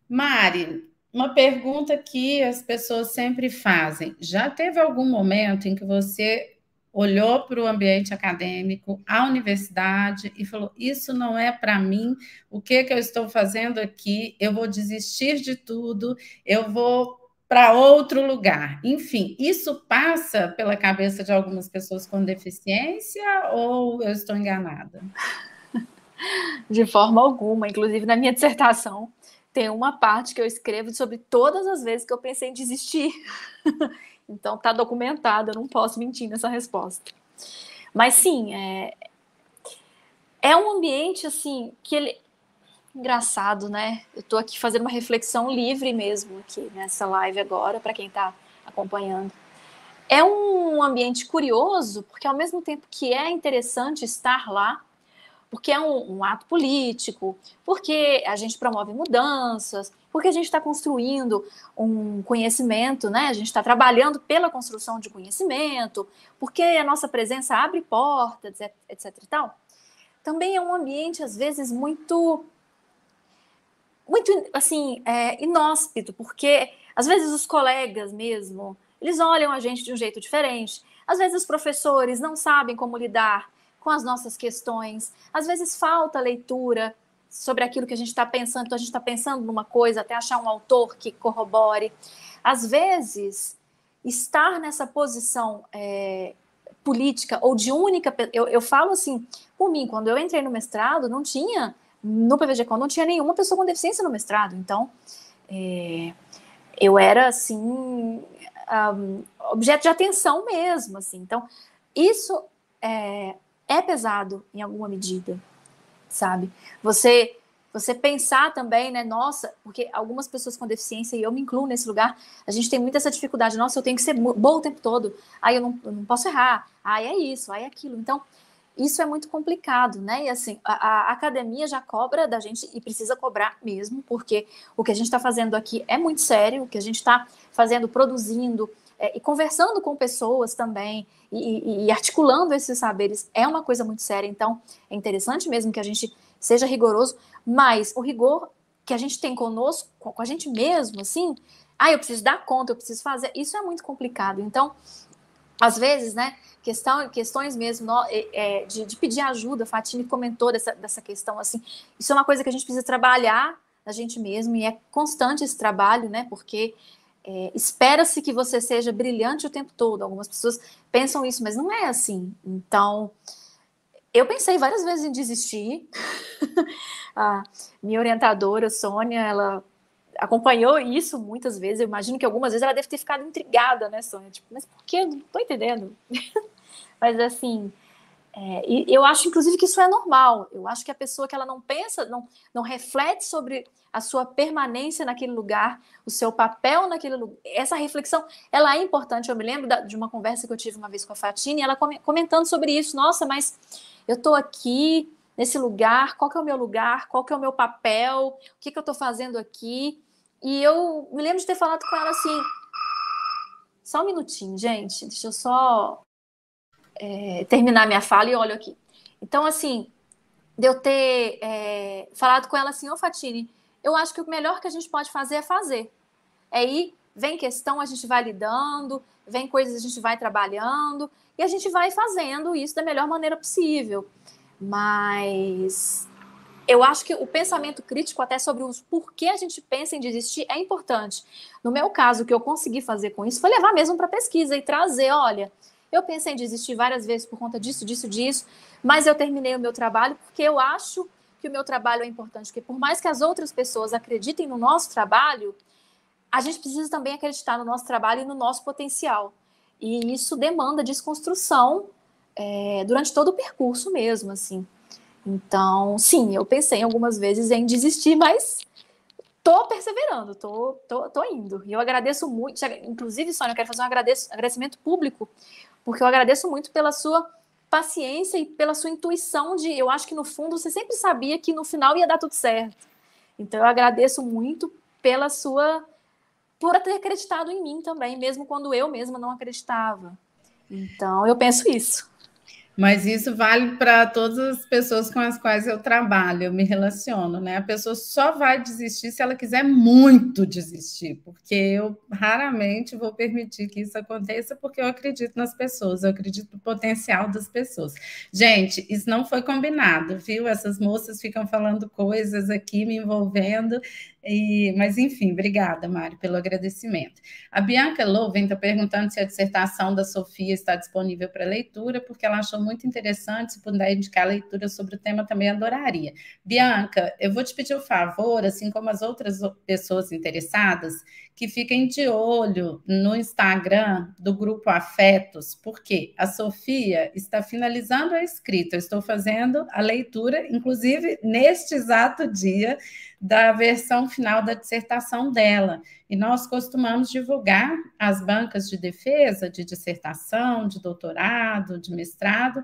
Mari, uma pergunta que as pessoas sempre fazem: já teve algum momento em que você olhou para o ambiente acadêmico, a universidade, e falou: isso não é para mim, o que eu estou fazendo aqui? Eu vou desistir de tudo, eu vou para outro lugar. Enfim, isso passa pela cabeça de algumas pessoas com deficiência ou eu estou enganada? De forma alguma. Inclusive, na minha dissertação, tem uma parte que eu escrevo sobre todas as vezes que eu pensei em desistir. Então, está documentado, eu não posso mentir nessa resposta. Mas, sim, é um ambiente, assim, que ele... Engraçado, né? Eu estou aqui fazendo uma reflexão livre mesmo aqui nessa live agora, para quem está acompanhando. É um ambiente curioso, porque ao mesmo tempo que é interessante estar lá, porque é um ato político, porque a gente promove mudanças, porque a gente está construindo um conhecimento, né? A gente está trabalhando pela construção de conhecimento, porque a nossa presença abre portas, etc e tal. Também é um ambiente, às vezes, muito assim, inóspito, porque às vezes os colegas mesmo, eles olham a gente de um jeito diferente. Às vezes os professores não sabem como lidar com as nossas questões. Às vezes falta leitura sobre aquilo que a gente está pensando, então a gente está pensando numa coisa até achar um autor que corrobore. Às vezes, estar nessa posição política ou de única... Eu falo assim, por mim, quando eu entrei no mestrado, não tinha, no PVG-Com, não tinha nenhuma pessoa com deficiência no mestrado, então eu era, assim, objeto de atenção mesmo, assim. Então, isso é pesado em alguma medida, sabe? Você pensar também, né, nossa, porque algumas pessoas com deficiência, e eu me incluo nesse lugar, a gente tem muita essa dificuldade, nossa, eu tenho que ser boa o tempo todo, aí eu não posso errar, aí é isso, aí é aquilo. Então, isso é muito complicado, né? E assim, a academia já cobra da gente e precisa cobrar mesmo, porque o que a gente está fazendo aqui é muito sério, o que a gente está fazendo, produzindo e conversando com pessoas também e articulando esses saberes é uma coisa muito séria. Então, é interessante mesmo que a gente seja rigoroso, mas o rigor que a gente tem conosco, com a gente mesmo, assim, eu preciso dar conta, eu preciso fazer, isso é muito complicado. Então, às vezes, né, questões mesmo de pedir ajuda, a Fatine comentou dessa questão, assim, isso é uma coisa que a gente precisa trabalhar na gente mesmo, e é constante esse trabalho, né, porque espera-se que você seja brilhante o tempo todo, algumas pessoas pensam isso, mas não é assim. Então, eu pensei várias vezes em desistir, a minha orientadora, Sônia, ela acompanhou isso muitas vezes, eu imagino que algumas vezes ela deve ter ficado intrigada, né, Sônia? Tipo, mas por quê? Não tô entendendo. Mas, assim, e eu acho, inclusive, que isso é normal. Eu acho que a pessoa que ela não pensa, não reflete sobre a sua permanência naquele lugar, o seu papel naquele lugar, essa reflexão, ela é importante. Eu me lembro de uma conversa que eu tive uma vez com a Fatine, ela comentando sobre isso. Nossa, mas eu tô aqui nesse lugar, qual que é o meu lugar, qual que é o meu papel, o que eu tô fazendo aqui? E eu me lembro de ter falado com ela assim, só um minutinho, gente, deixa eu só terminar minha fala e olho aqui. Então, assim, de eu ter falado com ela assim, Fatine, eu acho que o melhor que a gente pode fazer é fazer. Aí vem questão, a gente vai lidando, vem coisas, a gente vai trabalhando, e a gente vai fazendo isso da melhor maneira possível. Mas eu acho que o pensamento crítico até sobre o porquê a gente pensa em desistir é importante. No meu caso, o que eu consegui fazer com isso foi levar mesmo para pesquisa e trazer, olha, eu pensei em desistir várias vezes por conta disso, mas eu terminei o meu trabalho porque eu acho que o meu trabalho é importante, porque por mais que as outras pessoas acreditem no nosso trabalho, a gente precisa também acreditar no nosso trabalho e no nosso potencial. E isso demanda desconstrução durante todo o percurso mesmo, assim. Então, sim, eu pensei algumas vezes em desistir, mas tô perseverando, tô indo. E eu agradeço muito, inclusive, Sônia, eu quero fazer um agradecimento público, porque eu agradeço muito pela sua paciência e pela sua intuição eu acho que no fundo você sempre sabia que no final ia dar tudo certo. Então eu agradeço muito por ter acreditado em mim também, mesmo quando eu mesma não acreditava. Então eu penso isso. Mas isso vale para todas as pessoas com as quais eu trabalho, eu me relaciono, né? A pessoa só vai desistir se ela quiser muito desistir, porque eu raramente vou permitir que isso aconteça, porque eu acredito nas pessoas, eu acredito no potencial das pessoas. Gente, isso não foi combinado, viu? Essas moças ficam falando coisas aqui, me envolvendo, mas enfim, obrigada, Mário, pelo agradecimento. A Bianca Louven está perguntando se a dissertação da Sofia está disponível para leitura, porque ela achou muito interessante, se puder indicar leitura sobre o tema, também adoraria. Bianca, eu vou te pedir um favor, assim como as outras pessoas interessadas, que fiquem de olho no Instagram do Grupo Afetos, porque a Sofia está finalizando a escrita, eu estou fazendo a leitura, inclusive neste exato dia, da versão final da dissertação dela. E nós costumamos divulgar as bancas de defesa, de dissertação, de doutorado, de mestrado,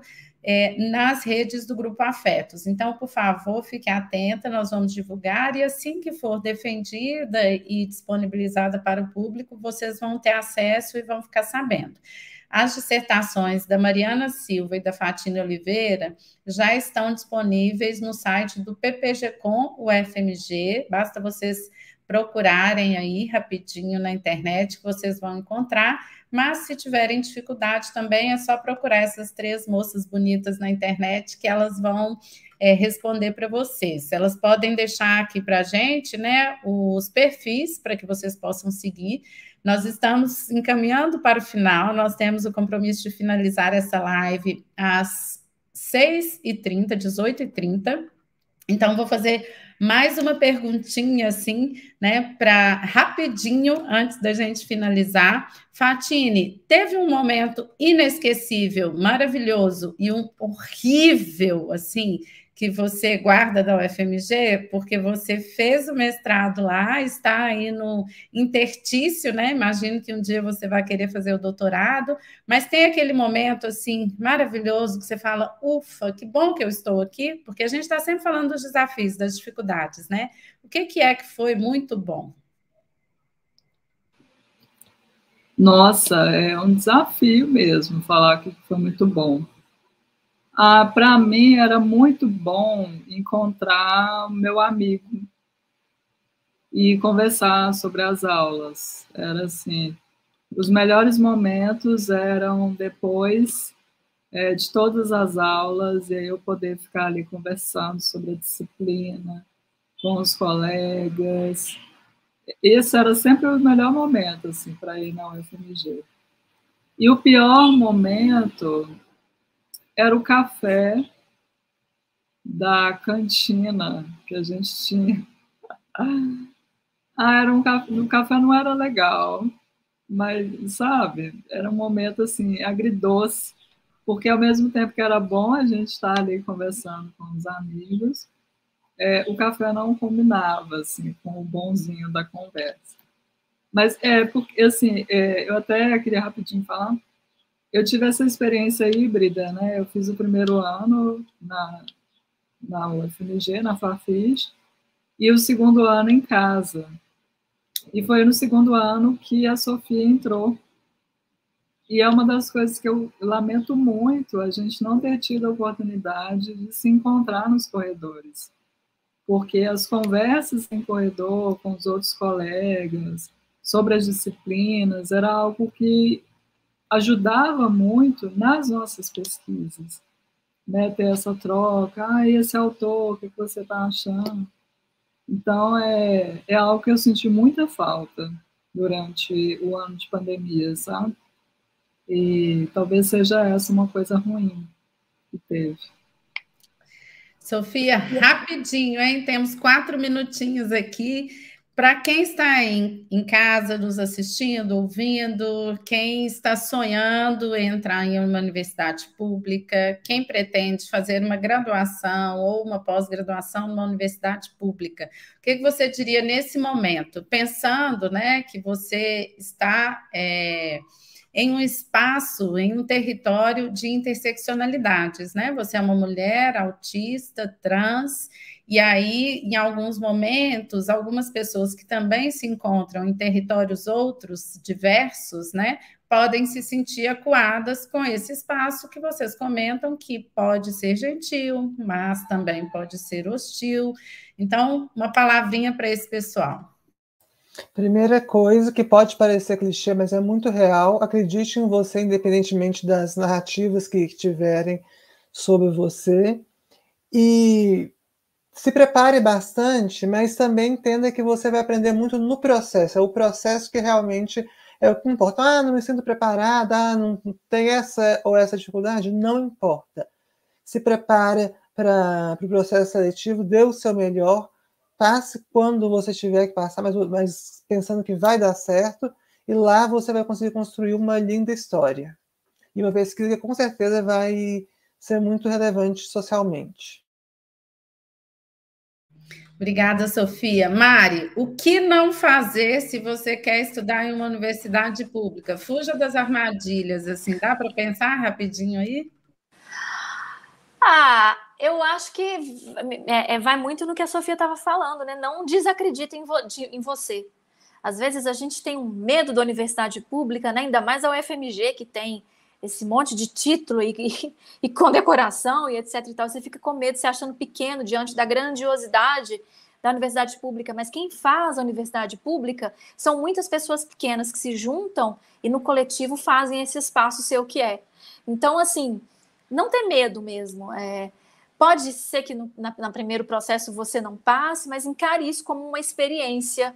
nas redes do Grupo Afetos. Então, por favor, fique atenta, nós vamos divulgar, e assim que for defendida e disponibilizada para o público, vocês vão ter acesso e vão ficar sabendo. As dissertações da Mariana Silva e da Fatine Oliveira já estão disponíveis no site do PPG-Com UFMG, basta vocês procurarem aí rapidinho na internet, que vocês vão encontrar. Mas se tiverem dificuldade também, é só procurar essas 3 moças bonitas na internet, que elas vão responder para vocês. Elas podem deixar aqui para a gente, né, os perfis para que vocês possam seguir. Nós estamos encaminhando para o final, nós temos o compromisso de finalizar essa live às 6h30, 18h30. Então, vou fazer mais uma perguntinha, assim, né, para rapidinho, antes da gente finalizar. Fatine, teve um momento inesquecível, maravilhoso e um horrível, assim, que você guarda da UFMG, porque você fez o mestrado lá, está aí no interstício, né? Imagino que um dia você vai querer fazer o doutorado, mas tem aquele momento, assim, maravilhoso, que você fala, ufa, que bom que eu estou aqui, porque a gente está sempre falando dos desafios, das dificuldades, né? O que é que foi muito bom? Nossa, é um desafio mesmo falar que foi muito bom. Para mim era muito bom encontrar meu amigo e conversar sobre as aulas. Era assim, os melhores momentos eram depois de todas as aulas, e eu poder ficar ali conversando sobre a disciplina com os colegas. Esse era sempre o melhor momento assim, para ir na UFMG. E o pior momento era o café da cantina que a gente tinha. O café não era legal, mas, sabe, era um momento, assim, agridoce, porque ao mesmo tempo que era bom a gente estar ali conversando com os amigos, o café não combinava, assim, com o bonzinho da conversa. Mas, porque, assim, eu até queria rapidinho falar, eu tive essa experiência híbrida, né? Eu fiz o primeiro ano na UFMG, na Farfish, e o segundo ano em casa. E foi no segundo ano que a Sofia entrou. E é uma das coisas que eu lamento muito, a gente não ter tido a oportunidade de se encontrar nos corredores. Porque as conversas em corredor com os outros colegas, sobre as disciplinas, era algo que ajudava muito nas nossas pesquisas, né? Ter essa troca, esse autor, o que você está achando? Então, é algo que eu senti muita falta durante o ano de pandemia, sabe? E talvez seja essa uma coisa ruim que teve. Sofia, rapidinho, hein? Temos 4 minutinhos aqui. Para quem está em casa nos assistindo, ouvindo, quem está sonhando em entrar em uma universidade pública, quem pretende fazer uma graduação ou uma pós-graduação numa universidade pública, o que você diria nesse momento? Pensando, né, que você está em um espaço, em um território de interseccionalidades, né? Você é uma mulher autista, trans, e aí, em alguns momentos, algumas pessoas que também se encontram em territórios outros, diversos, né, podem se sentir acuadas com esse espaço que vocês comentam que pode ser gentil, mas também pode ser hostil. Então, uma palavrinha para esse pessoal. Primeira coisa, que pode parecer clichê, mas é muito real, acredite em você, independentemente das narrativas que tiverem sobre você, e se prepare bastante, mas também entenda que você vai aprender muito no processo, é o processo que realmente é o que importa. Não me sinto preparada, não tem essa ou essa dificuldade, não importa. Se prepare para o processo seletivo, dê o seu melhor, passe quando você tiver que passar, mas pensando que vai dar certo, e lá você vai conseguir construir uma linda história. E uma pesquisa que com certeza vai ser muito relevante socialmente. Obrigada, Sofia. Mari, o que não fazer se você quer estudar em uma universidade pública? Fuja das armadilhas, assim, dá para pensar rapidinho aí? Eu acho que vai muito no que a Sofia estava falando, né? Não desacredita em você. Às vezes a gente tem um medo da universidade pública, né? Ainda mais a UFMG, que tem esse monte de título e condecoração e etc e tal. Você fica com medo, se achando pequeno diante da grandiosidade, da universidade pública, mas quem faz a universidade pública são muitas pessoas pequenas que se juntam e no coletivo fazem esse espaço ser o que é. Então, assim, não ter medo mesmo. Pode ser que no primeiro processo você não passe, mas encare isso como uma experiência,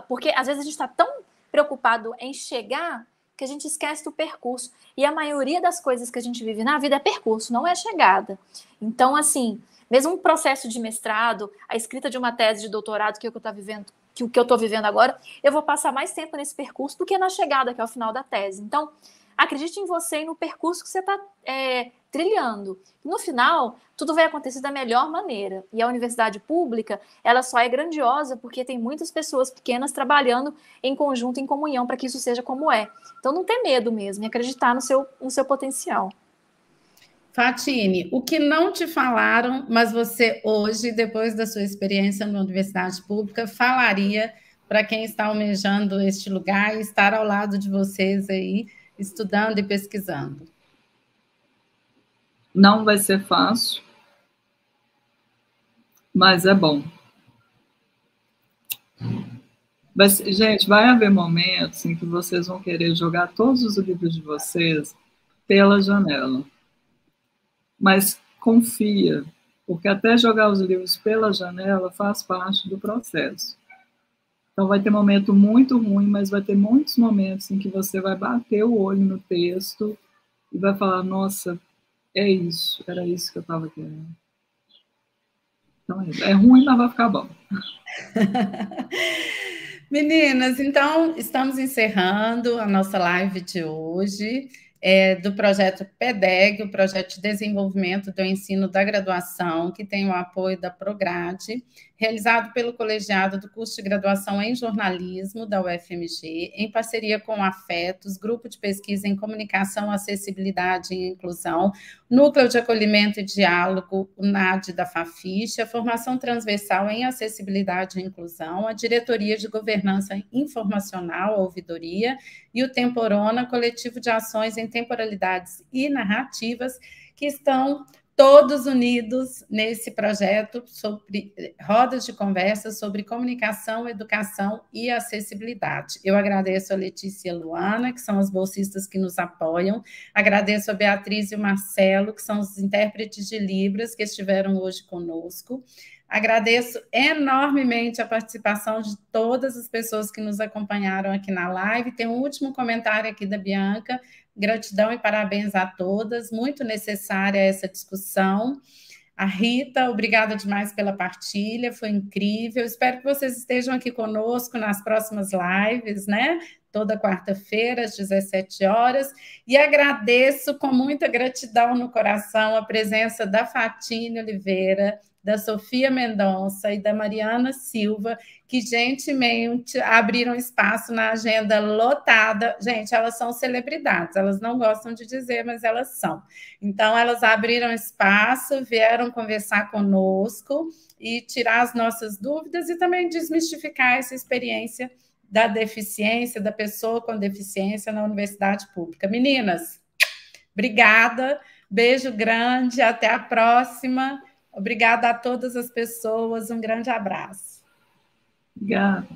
porque às vezes a gente está tão preocupado em chegar que a gente esquece do percurso. E a maioria das coisas que a gente vive na vida é percurso, não é chegada. Então, assim, mesmo um processo de mestrado, a escrita de uma tese de doutorado que eu estou vivendo agora, eu vou passar mais tempo nesse percurso do que na chegada, que é o final da tese. Então, acredite em você e no percurso que você está trilhando. No final, tudo vai acontecer da melhor maneira. E a universidade pública, ela só é grandiosa porque tem muitas pessoas pequenas trabalhando em conjunto, em comunhão, para que isso seja como é. Então, não ter medo mesmo e acreditar no seu potencial. Fatine, o que não te falaram, mas você hoje, depois da sua experiência na universidade pública, falaria para quem está almejando este lugar e estar ao lado de vocês aí, estudando e pesquisando? Não vai ser fácil, mas é bom. Gente, vai haver momentos em que vocês vão querer jogar todos os livros de vocês pela janela. Mas confia, porque até jogar os livros pela janela faz parte do processo. Então vai ter momento muito ruim, mas vai ter muitos momentos em que você vai bater o olho no texto e vai falar, nossa, é isso, era isso que eu estava querendo. Então é ruim, mas vai ficar bom. Meninas, então estamos encerrando a nossa live de hoje. Do projeto PEDEG, o Projeto de Desenvolvimento do Ensino da Graduação, que tem o apoio da Prograde, realizado pelo colegiado do curso de graduação em jornalismo da UFMG, em parceria com o Afetos, Grupo de Pesquisa em Comunicação, Acessibilidade e Inclusão, Núcleo de Acolhimento e Diálogo, o NAD da Fafiche, a Formação Transversal em Acessibilidade e Inclusão, a Diretoria de Governança Informacional, a Ouvidoria, e o Temporona, coletivo de ações em temporalidades e narrativas, que estão todos unidos nesse projeto sobre rodas de conversa sobre comunicação, educação e acessibilidade. Eu agradeço a Letícia e a Luana, que são as bolsistas que nos apoiam, agradeço a Beatriz e o Marcelo, que são os intérpretes de Libras, que estiveram hoje conosco. Agradeço enormemente a participação de todas as pessoas que nos acompanharam aqui na live. Tem um último comentário aqui da Bianca. Gratidão e parabéns a todas. Muito necessária essa discussão. A Rita, obrigada demais pela partilha, foi incrível. Espero que vocês estejam aqui conosco nas próximas lives, né? Toda quarta-feira, às 17 horas. E agradeço com muita gratidão no coração a presença da Fatine Oliveira, da Sofia Mendonça e da Mariana Silva, que gentilmente abriram espaço na agenda lotada. Gente, elas são celebridades, elas não gostam de dizer, mas elas são. Então, elas abriram espaço, vieram conversar conosco e tirar as nossas dúvidas e também desmistificar essa experiência da deficiência, da pessoa com deficiência na universidade pública. Meninas, obrigada, beijo grande, até a próxima. Obrigada a todas as pessoas, um grande abraço. Obrigada.